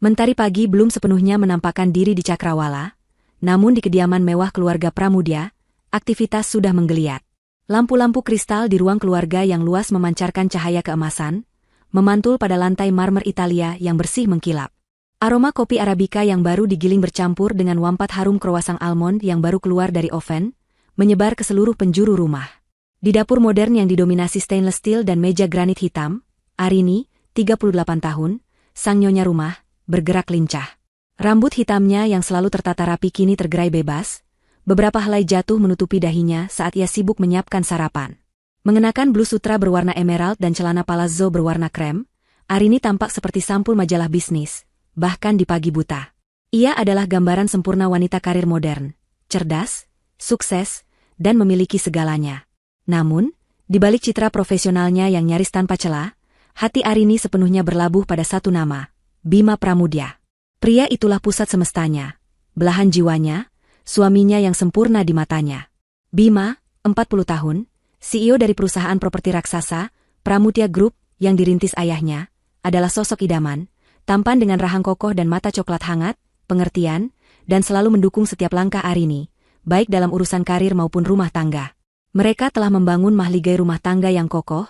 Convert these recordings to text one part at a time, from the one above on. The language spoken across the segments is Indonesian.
Mentari pagi belum sepenuhnya menampakkan diri di Cakrawala, namun di kediaman mewah keluarga Pramudya, aktivitas sudah menggeliat. Lampu-lampu kristal di ruang keluarga yang luas memancarkan cahaya keemasan, memantul pada lantai marmer Italia yang bersih mengkilap. Aroma kopi Arabica yang baru digiling bercampur dengan wampat harum kruasang almond yang baru keluar dari oven, menyebar ke seluruh penjuru rumah. Di dapur modern yang didominasi stainless steel dan meja granit hitam, Arini, 38 tahun, sang nyonya rumah, bergerak lincah. Rambut hitamnya yang selalu tertata rapi kini tergerai bebas, beberapa helai jatuh menutupi dahinya saat ia sibuk menyiapkan sarapan. Mengenakan blus sutra berwarna emerald dan celana palazzo berwarna krem, Arini tampak seperti sampul majalah bisnis, bahkan di pagi buta. Ia adalah gambaran sempurna wanita karir modern, cerdas, sukses, dan memiliki segalanya. Namun, di balik citra profesionalnya yang nyaris tanpa celah, hati Arini sepenuhnya berlabuh pada satu nama, Bima Pramudya. Pria itulah pusat semestanya, belahan jiwanya, suaminya yang sempurna di matanya. Bima, 40 tahun, CEO dari perusahaan properti raksasa, Pramudya Group, yang dirintis ayahnya, adalah sosok idaman, tampan dengan rahang kokoh dan mata coklat hangat, pengertian, dan selalu mendukung setiap langkah Arini, baik dalam urusan karir maupun rumah tangga. Mereka telah membangun mahligai rumah tangga yang kokoh,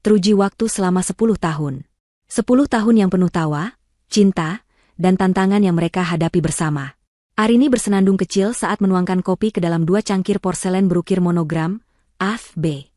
teruji waktu selama 10 tahun. 10 tahun yang penuh tawa, cinta, dan tantangan yang mereka hadapi bersama. Arini bersenandung kecil saat menuangkan kopi ke dalam 2 cangkir porselen berukir monogram, A.F.B.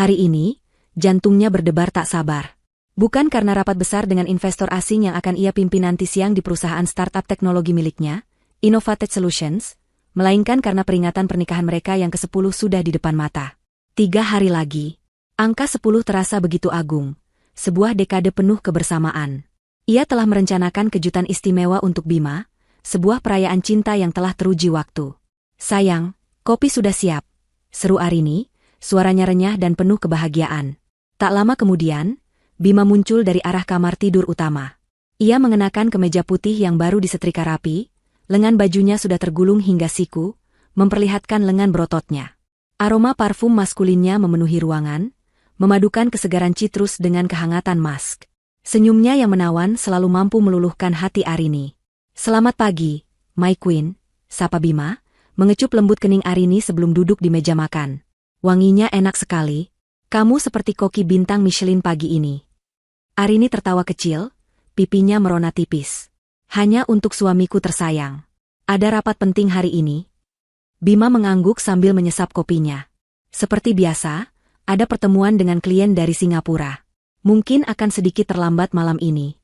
Hari ini, jantungnya berdebar tak sabar. Bukan karena rapat besar dengan investor asing yang akan ia pimpin nanti siang di perusahaan startup teknologi miliknya, Innovated Solutions, melainkan karena peringatan pernikahan mereka yang ke-10 sudah di depan mata. 3 hari lagi. Angka 10 terasa begitu agung, sebuah dekade penuh kebersamaan. Ia telah merencanakan kejutan istimewa untuk Bima, sebuah perayaan cinta yang telah teruji waktu. Sayang, kopi sudah siap, seru Arini, suaranya renyah dan penuh kebahagiaan. Tak lama kemudian, Bima muncul dari arah kamar tidur utama. Ia mengenakan kemeja putih yang baru disetrika rapi, lengan bajunya sudah tergulung hingga siku, memperlihatkan lengan berototnya. Aroma parfum maskulinnya memenuhi ruangan, memadukan kesegaran citrus dengan kehangatan musk. Senyumnya yang menawan selalu mampu meluluhkan hati Arini. "Selamat pagi, my queen," sapa Bima, mengecup lembut kening Arini sebelum duduk di meja makan. "Wanginya enak sekali. Kamu seperti koki bintang Michelin pagi ini." Arini tertawa kecil, pipinya merona tipis. "Hanya untuk suamiku tersayang. Ada rapat penting hari ini." Bima mengangguk sambil menyesap kopinya. Seperti biasa, ada pertemuan dengan klien dari Singapura. Mungkin akan sedikit terlambat malam ini.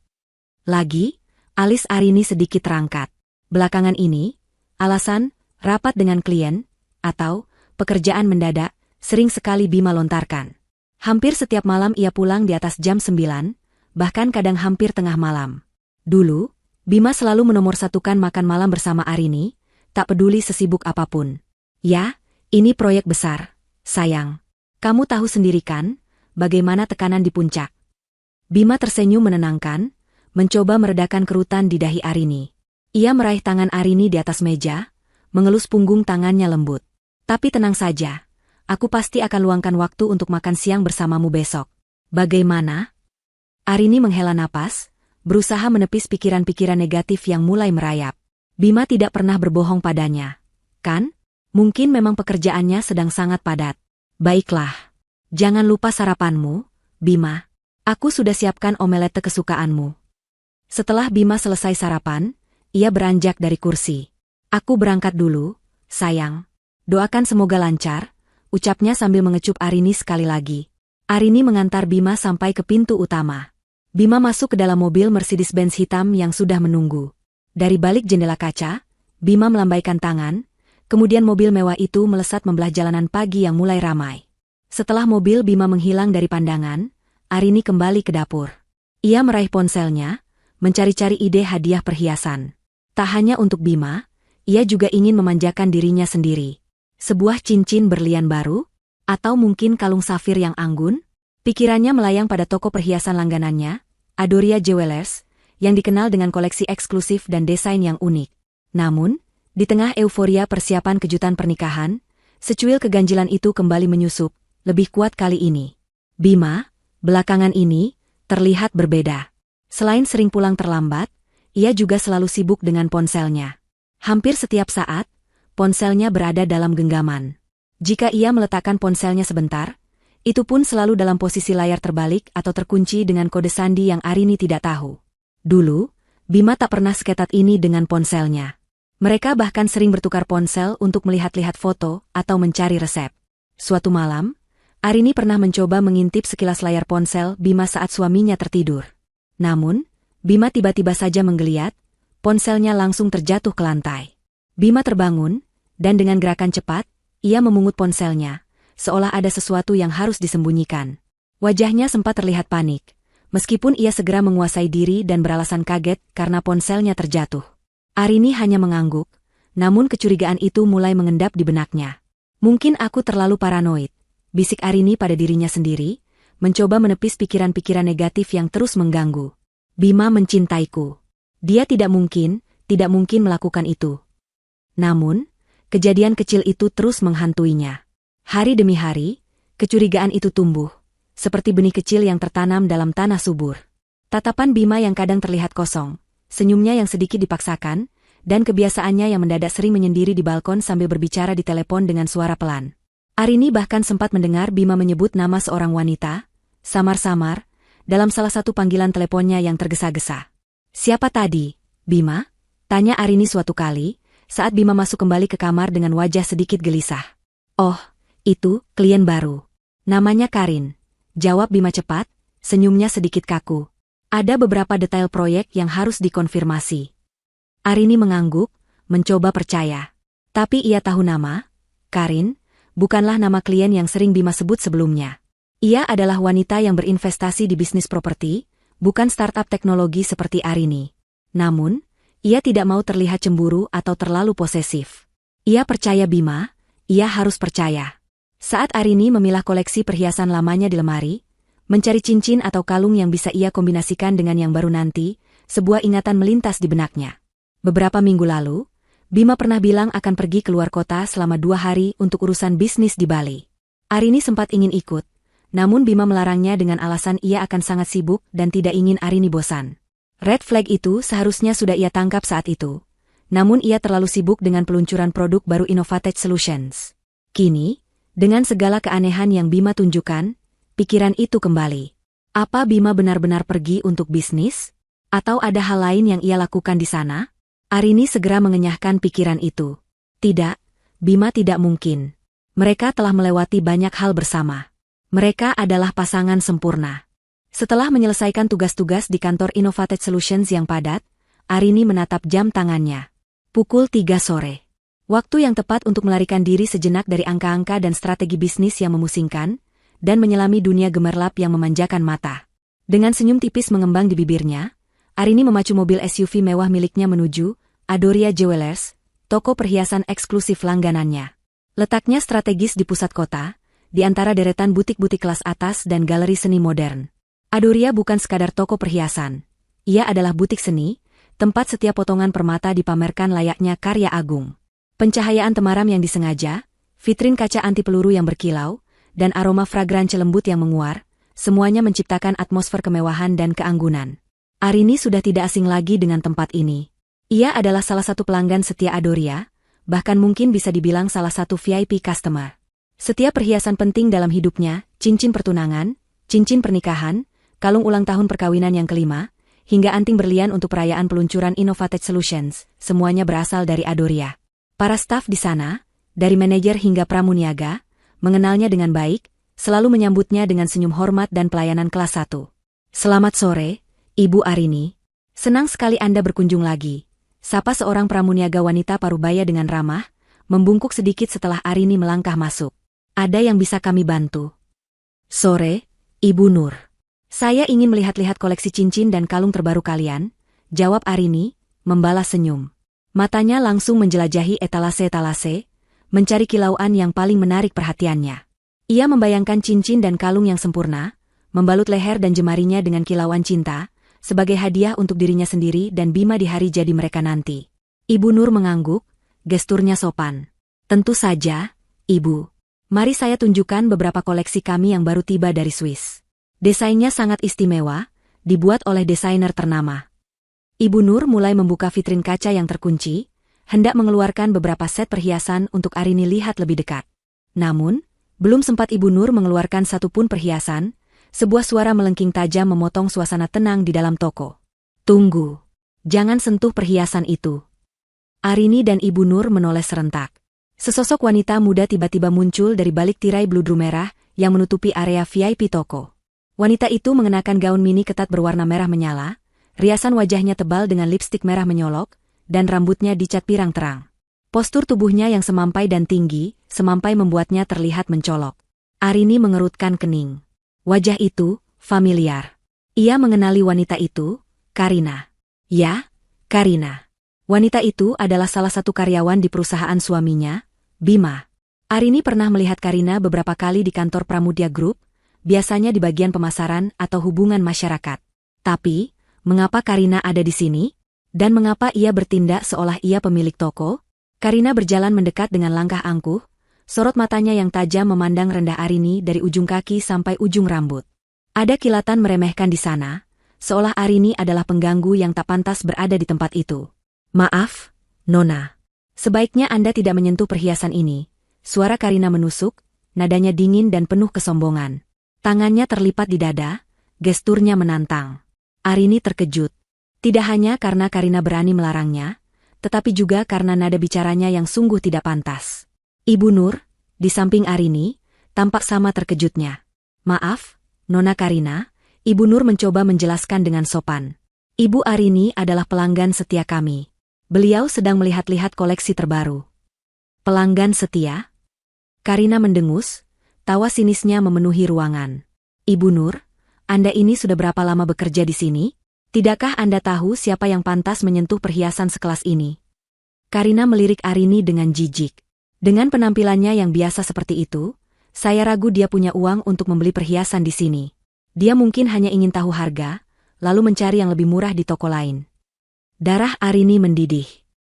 Lagi, alis Arini sedikit terangkat. Belakangan ini, alasan, rapat dengan klien, atau pekerjaan mendadak, sering sekali Bima lontarkan. Hampir setiap malam ia pulang di atas jam 9, bahkan kadang hampir tengah malam. Dulu, Bima selalu menomorsatukan makan malam bersama Arini, tak peduli sesibuk apapun. "Ya, ini proyek besar, sayang. Kamu tahu sendiri kan, bagaimana tekanan di puncak." Bima tersenyum menenangkan, mencoba meredakan kerutan di dahi Arini. Ia meraih tangan Arini di atas meja, mengelus punggung tangannya lembut. "Tapi tenang saja, aku pasti akan luangkan waktu untuk makan siang bersamamu besok. Bagaimana?" Arini menghela napas, berusaha menepis pikiran-pikiran negatif yang mulai merayap. Bima tidak pernah berbohong padanya. Kan? Mungkin memang pekerjaannya sedang sangat padat. "Baiklah. Jangan lupa sarapanmu, Bima. Aku sudah siapkan omelette kesukaanmu." Setelah Bima selesai sarapan, ia beranjak dari kursi. "Aku berangkat dulu, sayang. Doakan semoga lancar," ucapnya sambil mengecup Arini sekali lagi. Arini mengantar Bima sampai ke pintu utama. Bima masuk ke dalam mobil Mercedes-Benz hitam yang sudah menunggu. Dari balik jendela kaca, Bima melambaikan tangan, kemudian mobil mewah itu melesat membelah jalanan pagi yang mulai ramai. Setelah mobil Bima menghilang dari pandangan, Arini kembali ke dapur. Ia meraih ponselnya, mencari-cari ide hadiah perhiasan. Tak hanya untuk Bima, ia juga ingin memanjakan dirinya sendiri. Sebuah cincin berlian baru? Atau mungkin kalung safir yang anggun? Pikirannya melayang pada toko perhiasan langganannya, Adoria Jewelers, yang dikenal dengan koleksi eksklusif dan desain yang unik. Namun, di tengah euforia persiapan kejutan pernikahan, secuil keganjilan itu kembali menyusup, lebih kuat kali ini. Bima, belakangan ini, terlihat berbeda. Selain sering pulang terlambat, ia juga selalu sibuk dengan ponselnya. Hampir setiap saat, ponselnya berada dalam genggaman. Jika ia meletakkan ponselnya sebentar, itu pun selalu dalam posisi layar terbalik atau terkunci dengan kode sandi yang Arini tidak tahu. Dulu, Bima tak pernah seketat ini dengan ponselnya. Mereka bahkan sering bertukar ponsel untuk melihat-lihat foto atau mencari resep. Suatu malam, Arini pernah mencoba mengintip sekilas layar ponsel Bima saat suaminya tertidur. Namun, Bima tiba-tiba saja menggeliat, ponselnya langsung terjatuh ke lantai. Bima terbangun, dan dengan gerakan cepat, ia memungut ponselnya, seolah ada sesuatu yang harus disembunyikan. Wajahnya sempat terlihat panik, meskipun ia segera menguasai diri dan beralasan kaget karena ponselnya terjatuh. Arini hanya mengangguk, namun kecurigaan itu mulai mengendap di benaknya. Mungkin aku terlalu paranoid, bisik Arini pada dirinya sendiri, mencoba menepis pikiran-pikiran negatif yang terus mengganggu. Bima mencintaiku. Dia tidak mungkin melakukan itu. Namun, kejadian kecil itu terus menghantuinya. Hari demi hari, kecurigaan itu tumbuh, seperti benih kecil yang tertanam dalam tanah subur. Tatapan Bima yang kadang terlihat kosong, senyumnya yang sedikit dipaksakan, dan kebiasaannya yang mendadak sering menyendiri di balkon sambil berbicara di telepon dengan suara pelan. Arini bahkan sempat mendengar Bima menyebut nama seorang wanita, samar-samar, dalam salah satu panggilan teleponnya yang tergesa-gesa. "Siapa tadi, Bima?" tanya Arini suatu kali, saat Bima masuk kembali ke kamar dengan wajah sedikit gelisah. "Oh, itu, klien baru. Namanya Karin," jawab Bima cepat, senyumnya sedikit kaku. "Ada beberapa detail proyek yang harus dikonfirmasi." Arini mengangguk, mencoba percaya. Tapi ia tahu nama, Karin, bukanlah nama klien yang sering Bima sebut sebelumnya. Ia adalah wanita yang berinvestasi di bisnis properti, bukan startup teknologi seperti Arini. Namun, ia tidak mau terlihat cemburu atau terlalu posesif. Ia percaya Bima, ia harus percaya. Saat Arini memilah koleksi perhiasan lamanya di lemari, mencari cincin atau kalung yang bisa ia kombinasikan dengan yang baru nanti, sebuah ingatan melintas di benaknya. Beberapa minggu lalu, Bima pernah bilang akan pergi keluar kota selama 2 hari untuk urusan bisnis di Bali. Arini sempat ingin ikut, namun Bima melarangnya dengan alasan ia akan sangat sibuk dan tidak ingin Arini bosan. Red flag itu seharusnya sudah ia tangkap saat itu. Namun ia terlalu sibuk dengan peluncuran produk baru Innovated Solutions. Kini, dengan segala keanehan yang Bima tunjukkan, pikiran itu kembali. Apa Bima benar-benar pergi untuk bisnis? Atau ada hal lain yang ia lakukan di sana? Arini segera mengenyahkan pikiran itu. Tidak, Bima tidak mungkin. Mereka telah melewati banyak hal bersama. Mereka adalah pasangan sempurna. Setelah menyelesaikan tugas-tugas di kantor Innovated Solutions yang padat, Arini menatap jam tangannya. Pukul 3 sore. Waktu yang tepat untuk melarikan diri sejenak dari angka-angka dan strategi bisnis yang memusingkan, dan menyelami dunia gemerlap yang memanjakan mata. Dengan senyum tipis mengembang di bibirnya, Arini memacu mobil SUV mewah miliknya menuju Adoria Jewelers, toko perhiasan eksklusif langganannya. Letaknya strategis di pusat kota, di antara deretan butik-butik kelas atas dan galeri seni modern. Adoria bukan sekadar toko perhiasan. Ia adalah butik seni, tempat setiap potongan permata dipamerkan layaknya karya agung. Pencahayaan temaram yang disengaja, vitrin kaca anti peluru yang berkilau, dan aroma fragrance lembut yang menguar, semuanya menciptakan atmosfer kemewahan dan keanggunan. Arini sudah tidak asing lagi dengan tempat ini. Ia adalah salah satu pelanggan setia Adoria, bahkan mungkin bisa dibilang salah satu VIP customer. Setiap perhiasan penting dalam hidupnya, cincin pertunangan, cincin pernikahan, kalung ulang tahun perkawinan yang kelima, hingga anting berlian untuk perayaan peluncuran Innovated Solutions, semuanya berasal dari Adoria. Para staf di sana, dari manajer hingga pramuniaga, mengenalnya dengan baik, selalu menyambutnya dengan senyum hormat dan pelayanan kelas 1. "Selamat sore, Ibu Arini. Senang sekali Anda berkunjung lagi," sapa seorang pramuniaga wanita parubaya dengan ramah, membungkuk sedikit setelah Arini melangkah masuk. "Ada yang bisa kami bantu?" "Sore, Ibu Nur. Saya ingin melihat-lihat koleksi cincin dan kalung terbaru kalian," jawab Arini, membalas senyum. Matanya langsung menjelajahi etalase-etalase, mencari kilauan yang paling menarik perhatiannya. Ia membayangkan cincin dan kalung yang sempurna, membalut leher dan jemarinya dengan kilauan cinta, sebagai hadiah untuk dirinya sendiri dan Bima di hari jadi mereka nanti. Ibu Nur mengangguk, gesturnya sopan. "Tentu saja, Ibu. Mari saya tunjukkan beberapa koleksi kami yang baru tiba dari Swiss. Desainnya sangat istimewa, dibuat oleh desainer ternama." Ibu Nur mulai membuka vitrin kaca yang terkunci, hendak mengeluarkan beberapa set perhiasan untuk Arini lihat lebih dekat. Namun, belum sempat Ibu Nur mengeluarkan satu pun perhiasan, sebuah suara melengking tajam memotong suasana tenang di dalam toko. Tunggu. Jangan sentuh perhiasan itu. Arini dan Ibu Nur menoleh serentak. Sesosok wanita muda tiba-tiba muncul dari balik tirai bludru merah yang menutupi area VIP toko. Wanita itu mengenakan gaun mini ketat berwarna merah menyala, riasan wajahnya tebal dengan lipstik merah menyolok, dan rambutnya dicat pirang terang. Postur tubuhnya yang semampai dan tinggi, semampai membuatnya terlihat mencolok. Arini mengerutkan kening. Wajah itu familiar. Ia mengenali wanita itu, Karina. Ya, Karina. Wanita itu adalah salah satu karyawan di perusahaan suaminya, Bima. Arini pernah melihat Karina beberapa kali di kantor Pramudia Group, biasanya di bagian pemasaran atau hubungan masyarakat. Tapi, mengapa Karina ada di sini? Dan mengapa ia bertindak seolah ia pemilik toko? Karina berjalan mendekat dengan langkah angkuh, sorot matanya yang tajam memandang rendah Arini dari ujung kaki sampai ujung rambut. Ada kilatan meremehkan di sana, seolah Arini adalah pengganggu yang tak pantas berada di tempat itu. Maaf, Nona. Sebaiknya Anda tidak menyentuh perhiasan ini. Suara Karina menusuk, nadanya dingin dan penuh kesombongan. Tangannya terlipat di dada, gesturnya menantang. Arini terkejut. Tidak hanya karena Karina berani melarangnya, tetapi juga karena nada bicaranya yang sungguh tidak pantas. Ibu Nur, di samping Arini, tampak sama terkejutnya. Maaf, Nona Karina, Ibu Nur mencoba menjelaskan dengan sopan. Ibu Arini adalah pelanggan setia kami. Beliau sedang melihat-lihat koleksi terbaru. Pelanggan setia? Karina mendengus, tawa sinisnya memenuhi ruangan. Ibu Nur, Anda ini sudah berapa lama bekerja di sini? Tidakkah Anda tahu siapa yang pantas menyentuh perhiasan sekelas ini? Karina melirik Arini dengan jijik. Dengan penampilannya yang biasa seperti itu, saya ragu dia punya uang untuk membeli perhiasan di sini. Dia mungkin hanya ingin tahu harga, lalu mencari yang lebih murah di toko lain. Darah Arini mendidih.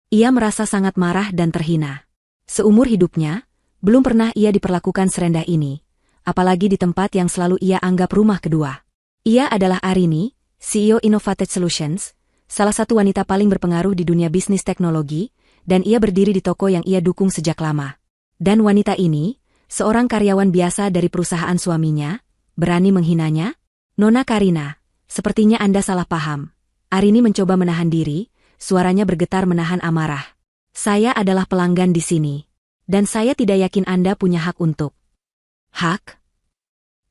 Ia merasa sangat marah dan terhina. Seumur hidupnya, belum pernah ia diperlakukan serendah ini, apalagi di tempat yang selalu ia anggap rumah kedua. Ia adalah Arini, CEO Innovated Solutions, salah satu wanita paling berpengaruh di dunia bisnis teknologi, dan ia berdiri di toko yang ia dukung sejak lama. Dan wanita ini, seorang karyawan biasa dari perusahaan suaminya, berani menghinanya? Nona Karina, sepertinya Anda salah paham. Arini mencoba menahan diri, suaranya bergetar menahan amarah. Saya adalah pelanggan di sini. Dan saya tidak yakin Anda punya hak untuk. Hak?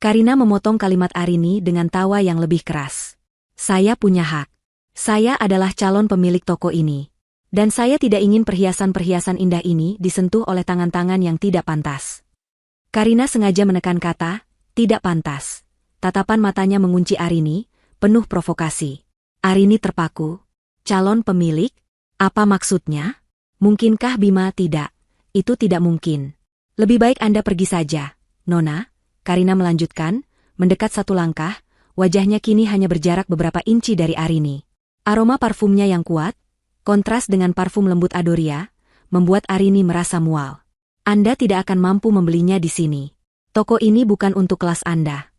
Karina memotong kalimat Arini dengan tawa yang lebih keras. Saya punya hak. Saya adalah calon pemilik toko ini. Dan saya tidak ingin perhiasan-perhiasan indah ini disentuh oleh tangan-tangan yang tidak pantas. Karina sengaja menekan kata, tidak pantas. Tatapan matanya mengunci Arini, penuh provokasi. Arini terpaku. Calon pemilik? Apa maksudnya? Mungkinkah Bima tidak? Itu tidak mungkin. Lebih baik Anda pergi saja, Nona. Karina melanjutkan, mendekat satu langkah, wajahnya kini hanya berjarak beberapa inci dari Arini. Aroma parfumnya yang kuat, kontras dengan parfum lembut Adoria, membuat Arini merasa mual. Anda tidak akan mampu membelinya di sini. Toko ini bukan untuk kelas Anda.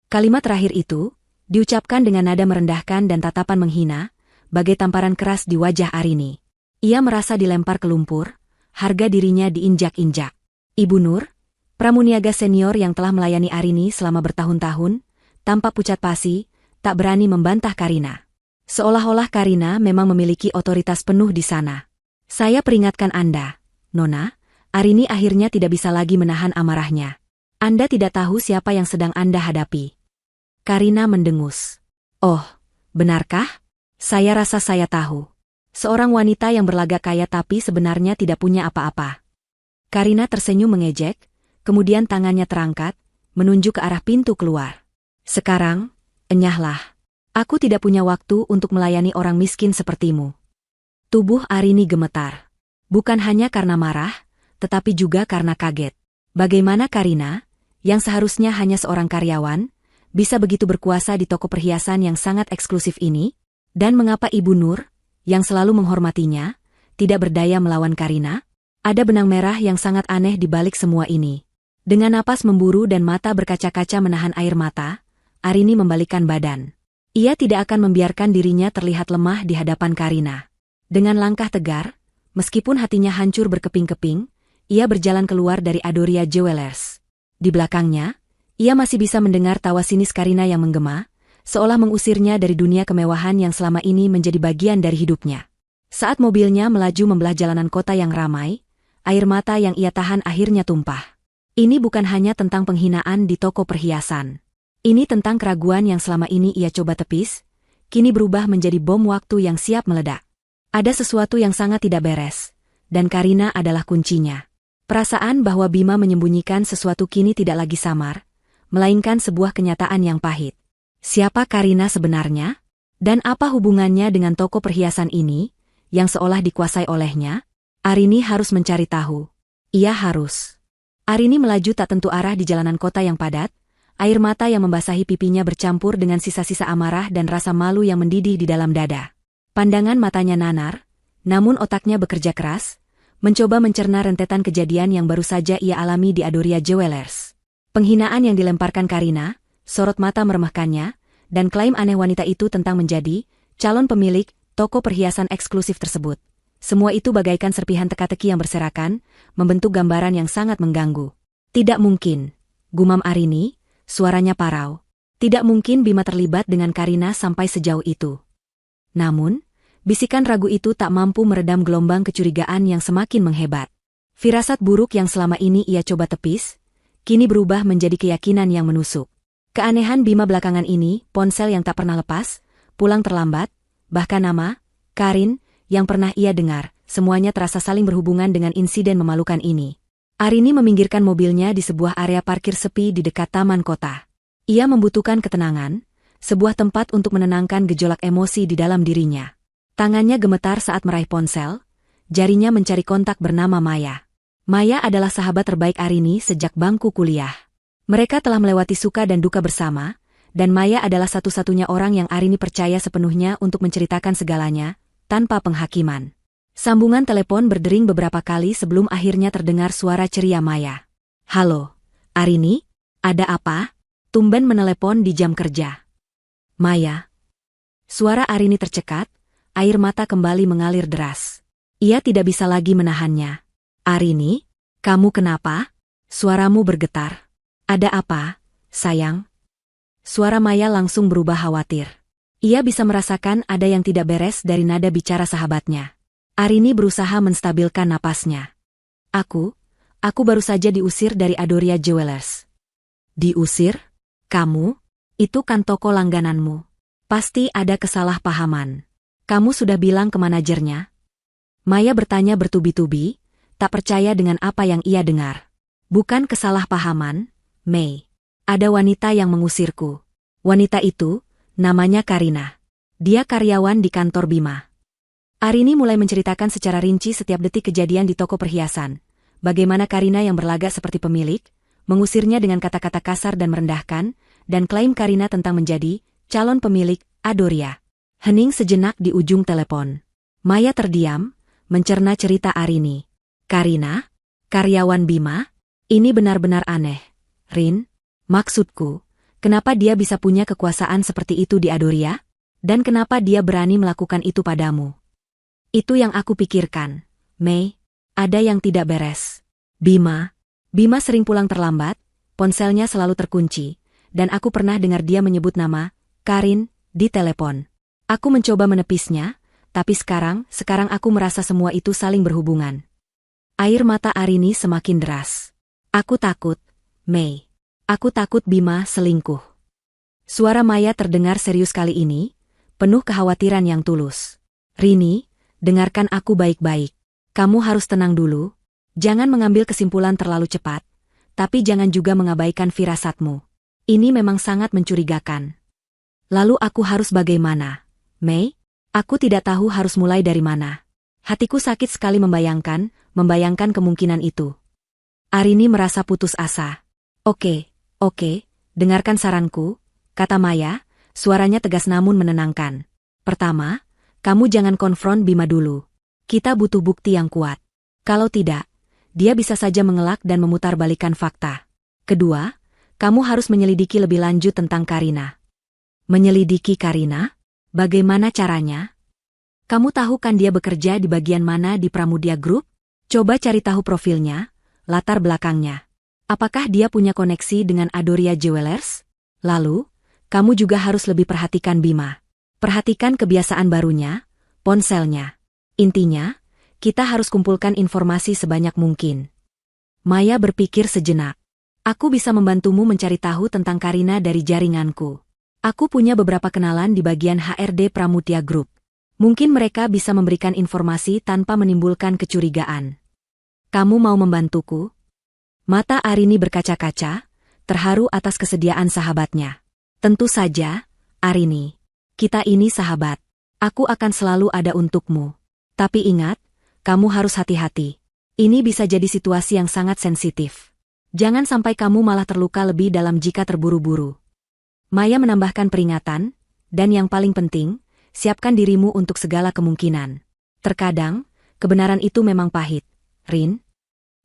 Kalimat terakhir itu diucapkan dengan nada merendahkan dan tatapan menghina, bagai tamparan keras di wajah Arini. Ia merasa dilempar ke lumpur, harga dirinya diinjak-injak. Ibu Nur, pramuniaga senior yang telah melayani Arini selama bertahun-tahun, tanpa pucat pasi, tak berani membantah Karina. Seolah-olah Karina memang memiliki otoritas penuh di sana. Saya peringatkan Anda, Nona, Arini akhirnya tidak bisa lagi menahan amarahnya. Anda tidak tahu siapa yang sedang Anda hadapi. Karina mendengus. Oh, benarkah? Saya rasa saya tahu. Seorang wanita yang berlagak kaya tapi sebenarnya tidak punya apa-apa. Karina tersenyum mengejek, kemudian tangannya terangkat, menunjuk ke arah pintu keluar. Sekarang, enyahlah. Aku tidak punya waktu untuk melayani orang miskin sepertimu. Tubuh Arini gemetar. Bukan hanya karena marah, tetapi juga karena kaget. Bagaimana Karina, yang seharusnya hanya seorang karyawan, bisa begitu berkuasa di toko perhiasan yang sangat eksklusif ini? Dan mengapa Ibu Nur, yang selalu menghormatinya, tidak berdaya melawan Karina? Ada benang merah yang sangat aneh di balik semua ini. Dengan napas memburu dan mata berkaca-kaca menahan air mata, Arini membalikkan badan. Ia tidak akan membiarkan dirinya terlihat lemah di hadapan Karina. Dengan langkah tegar, meskipun hatinya hancur berkeping-keping, ia berjalan keluar dari Adoria Jewelers. Di belakangnya, ia masih bisa mendengar tawa sinis Karina yang menggema, seolah mengusirnya dari dunia kemewahan yang selama ini menjadi bagian dari hidupnya. Saat mobilnya melaju membelah jalanan kota yang ramai, air mata yang ia tahan akhirnya tumpah. Ini bukan hanya tentang penghinaan di toko perhiasan. Ini tentang keraguan yang selama ini ia coba tepis, kini berubah menjadi bom waktu yang siap meledak. Ada sesuatu yang sangat tidak beres, dan Karina adalah kuncinya. Perasaan bahwa Bima menyembunyikan sesuatu kini tidak lagi samar, melainkan sebuah kenyataan yang pahit. Siapa Karina sebenarnya? Dan apa hubungannya dengan toko perhiasan ini, yang seolah dikuasai olehnya? Arini harus mencari tahu. Ia harus. Arini melaju tak tentu arah di jalanan kota yang padat, air mata yang membasahi pipinya bercampur dengan sisa-sisa amarah dan rasa malu yang mendidih di dalam dada. Pandangan matanya nanar, namun otaknya bekerja keras, mencoba mencerna rentetan kejadian yang baru saja ia alami di Adoria Jewelers. Penghinaan yang dilemparkan Karina, sorot mata meremehkannya, dan klaim aneh wanita itu tentang menjadi calon pemilik toko perhiasan eksklusif tersebut. Semua itu bagaikan serpihan teka-teki yang berserakan, membentuk gambaran yang sangat mengganggu. Tidak mungkin, gumam Arini, suaranya parau. Tidak mungkin Bima terlibat dengan Karina sampai sejauh itu. Namun, bisikan ragu itu tak mampu meredam gelombang kecurigaan yang semakin menghebat. Firasat buruk yang selama ini ia coba tepis, kini berubah menjadi keyakinan yang menusuk. Keanehan Bima belakangan ini, ponsel yang tak pernah lepas, pulang terlambat, bahkan nama, Karin, yang pernah ia dengar, semuanya terasa saling berhubungan dengan insiden memalukan ini. Arini meminggirkan mobilnya di sebuah area parkir sepi di dekat taman kota. Ia membutuhkan ketenangan, sebuah tempat untuk menenangkan gejolak emosi di dalam dirinya. Tangannya gemetar saat meraih ponsel, jarinya mencari kontak bernama Maya. Maya adalah sahabat terbaik Arini sejak bangku kuliah. Mereka telah melewati suka dan duka bersama, dan Maya adalah satu-satunya orang yang Arini percaya sepenuhnya untuk menceritakan segalanya, tanpa penghakiman. Sambungan telepon berdering beberapa kali sebelum akhirnya terdengar suara ceria Maya. "Halo, Arini? Ada apa?" Tumben menelepon di jam kerja. "Maya." Suara Arini tercekat, air mata kembali mengalir deras. Ia tidak bisa lagi menahannya. "Arini, kamu kenapa? Suaramu bergetar. Ada apa, sayang?" Suara Maya langsung berubah khawatir. Ia bisa merasakan ada yang tidak beres dari nada bicara sahabatnya. Arini berusaha menstabilkan napasnya. Aku baru saja diusir dari Adoria Jewelers." "Diusir? Kamu? Itu kan toko langgananmu. Pasti ada kesalahpahaman. Kamu sudah bilang ke manajernya?" Maya bertanya bertubi-tubi, tak percaya dengan apa yang ia dengar. "Bukan kesalahpahaman, Mei. Ada wanita yang mengusirku. Wanita itu, namanya Karina. Dia karyawan di kantor Bima." Arini mulai menceritakan secara rinci setiap detik kejadian di toko perhiasan. Bagaimana Karina yang berlagak seperti pemilik, mengusirnya dengan kata-kata kasar dan merendahkan, dan klaim Karina tentang menjadi calon pemilik Adoria. Hening sejenak di ujung telepon. Maya terdiam, mencerna cerita Arini. "Karina? Karyawan Bima? Ini benar-benar aneh. Rin, maksudku, kenapa dia bisa punya kekuasaan seperti itu di Adoria? Dan kenapa dia berani melakukan itu padamu?" "Itu yang aku pikirkan, Mei. Ada yang tidak beres. Bima sering pulang terlambat, ponselnya selalu terkunci, dan aku pernah dengar dia menyebut nama Karin di telepon. Aku mencoba menepisnya, tapi sekarang aku merasa semua itu saling berhubungan." Air mata Arini semakin deras. "Aku takut, Mei. Aku takut Bima selingkuh." Suara Maya terdengar serius kali ini, penuh kekhawatiran yang tulus. "Rini, dengarkan aku baik-baik. Kamu harus tenang dulu. Jangan mengambil kesimpulan terlalu cepat, tapi jangan juga mengabaikan firasatmu. Ini memang sangat mencurigakan." "Lalu aku harus bagaimana, Mei? Aku tidak tahu harus mulai dari mana. Hatiku sakit sekali membayangkan kemungkinan itu." Arini merasa putus asa. Oke, dengarkan saranku," kata Maya, suaranya tegas namun menenangkan. "Pertama, kamu jangan konfront Bima dulu. Kita butuh bukti yang kuat. Kalau tidak, dia bisa saja mengelak dan memutarbalikkan fakta. Kedua, kamu harus menyelidiki lebih lanjut tentang Karina." Menyelidiki Karina? Bagaimana caranya? Kamu tahu kan dia bekerja di bagian mana di Pramudia Group? Coba cari tahu profilnya, latar belakangnya. Apakah dia punya koneksi dengan Adoria Jewelers? Lalu, kamu juga harus lebih perhatikan Bima. Perhatikan kebiasaan barunya, ponselnya. Intinya, kita harus kumpulkan informasi sebanyak mungkin. Maya berpikir sejenak. Aku bisa membantumu mencari tahu tentang Karina dari jaringanku. Aku punya beberapa kenalan di bagian HRD Pramudia Group. Mungkin mereka bisa memberikan informasi tanpa menimbulkan kecurigaan. Kamu mau membantuku? Mata Arini berkaca-kaca, terharu atas kesediaan sahabatnya. Tentu saja, Arini. Kita ini sahabat. Aku akan selalu ada untukmu. Tapi ingat, kamu harus hati-hati. Ini bisa jadi situasi yang sangat sensitif. Jangan sampai kamu malah terluka lebih dalam jika terburu-buru. Maya menambahkan peringatan, dan yang paling penting, siapkan dirimu untuk segala kemungkinan. Terkadang, kebenaran itu memang pahit. Rin?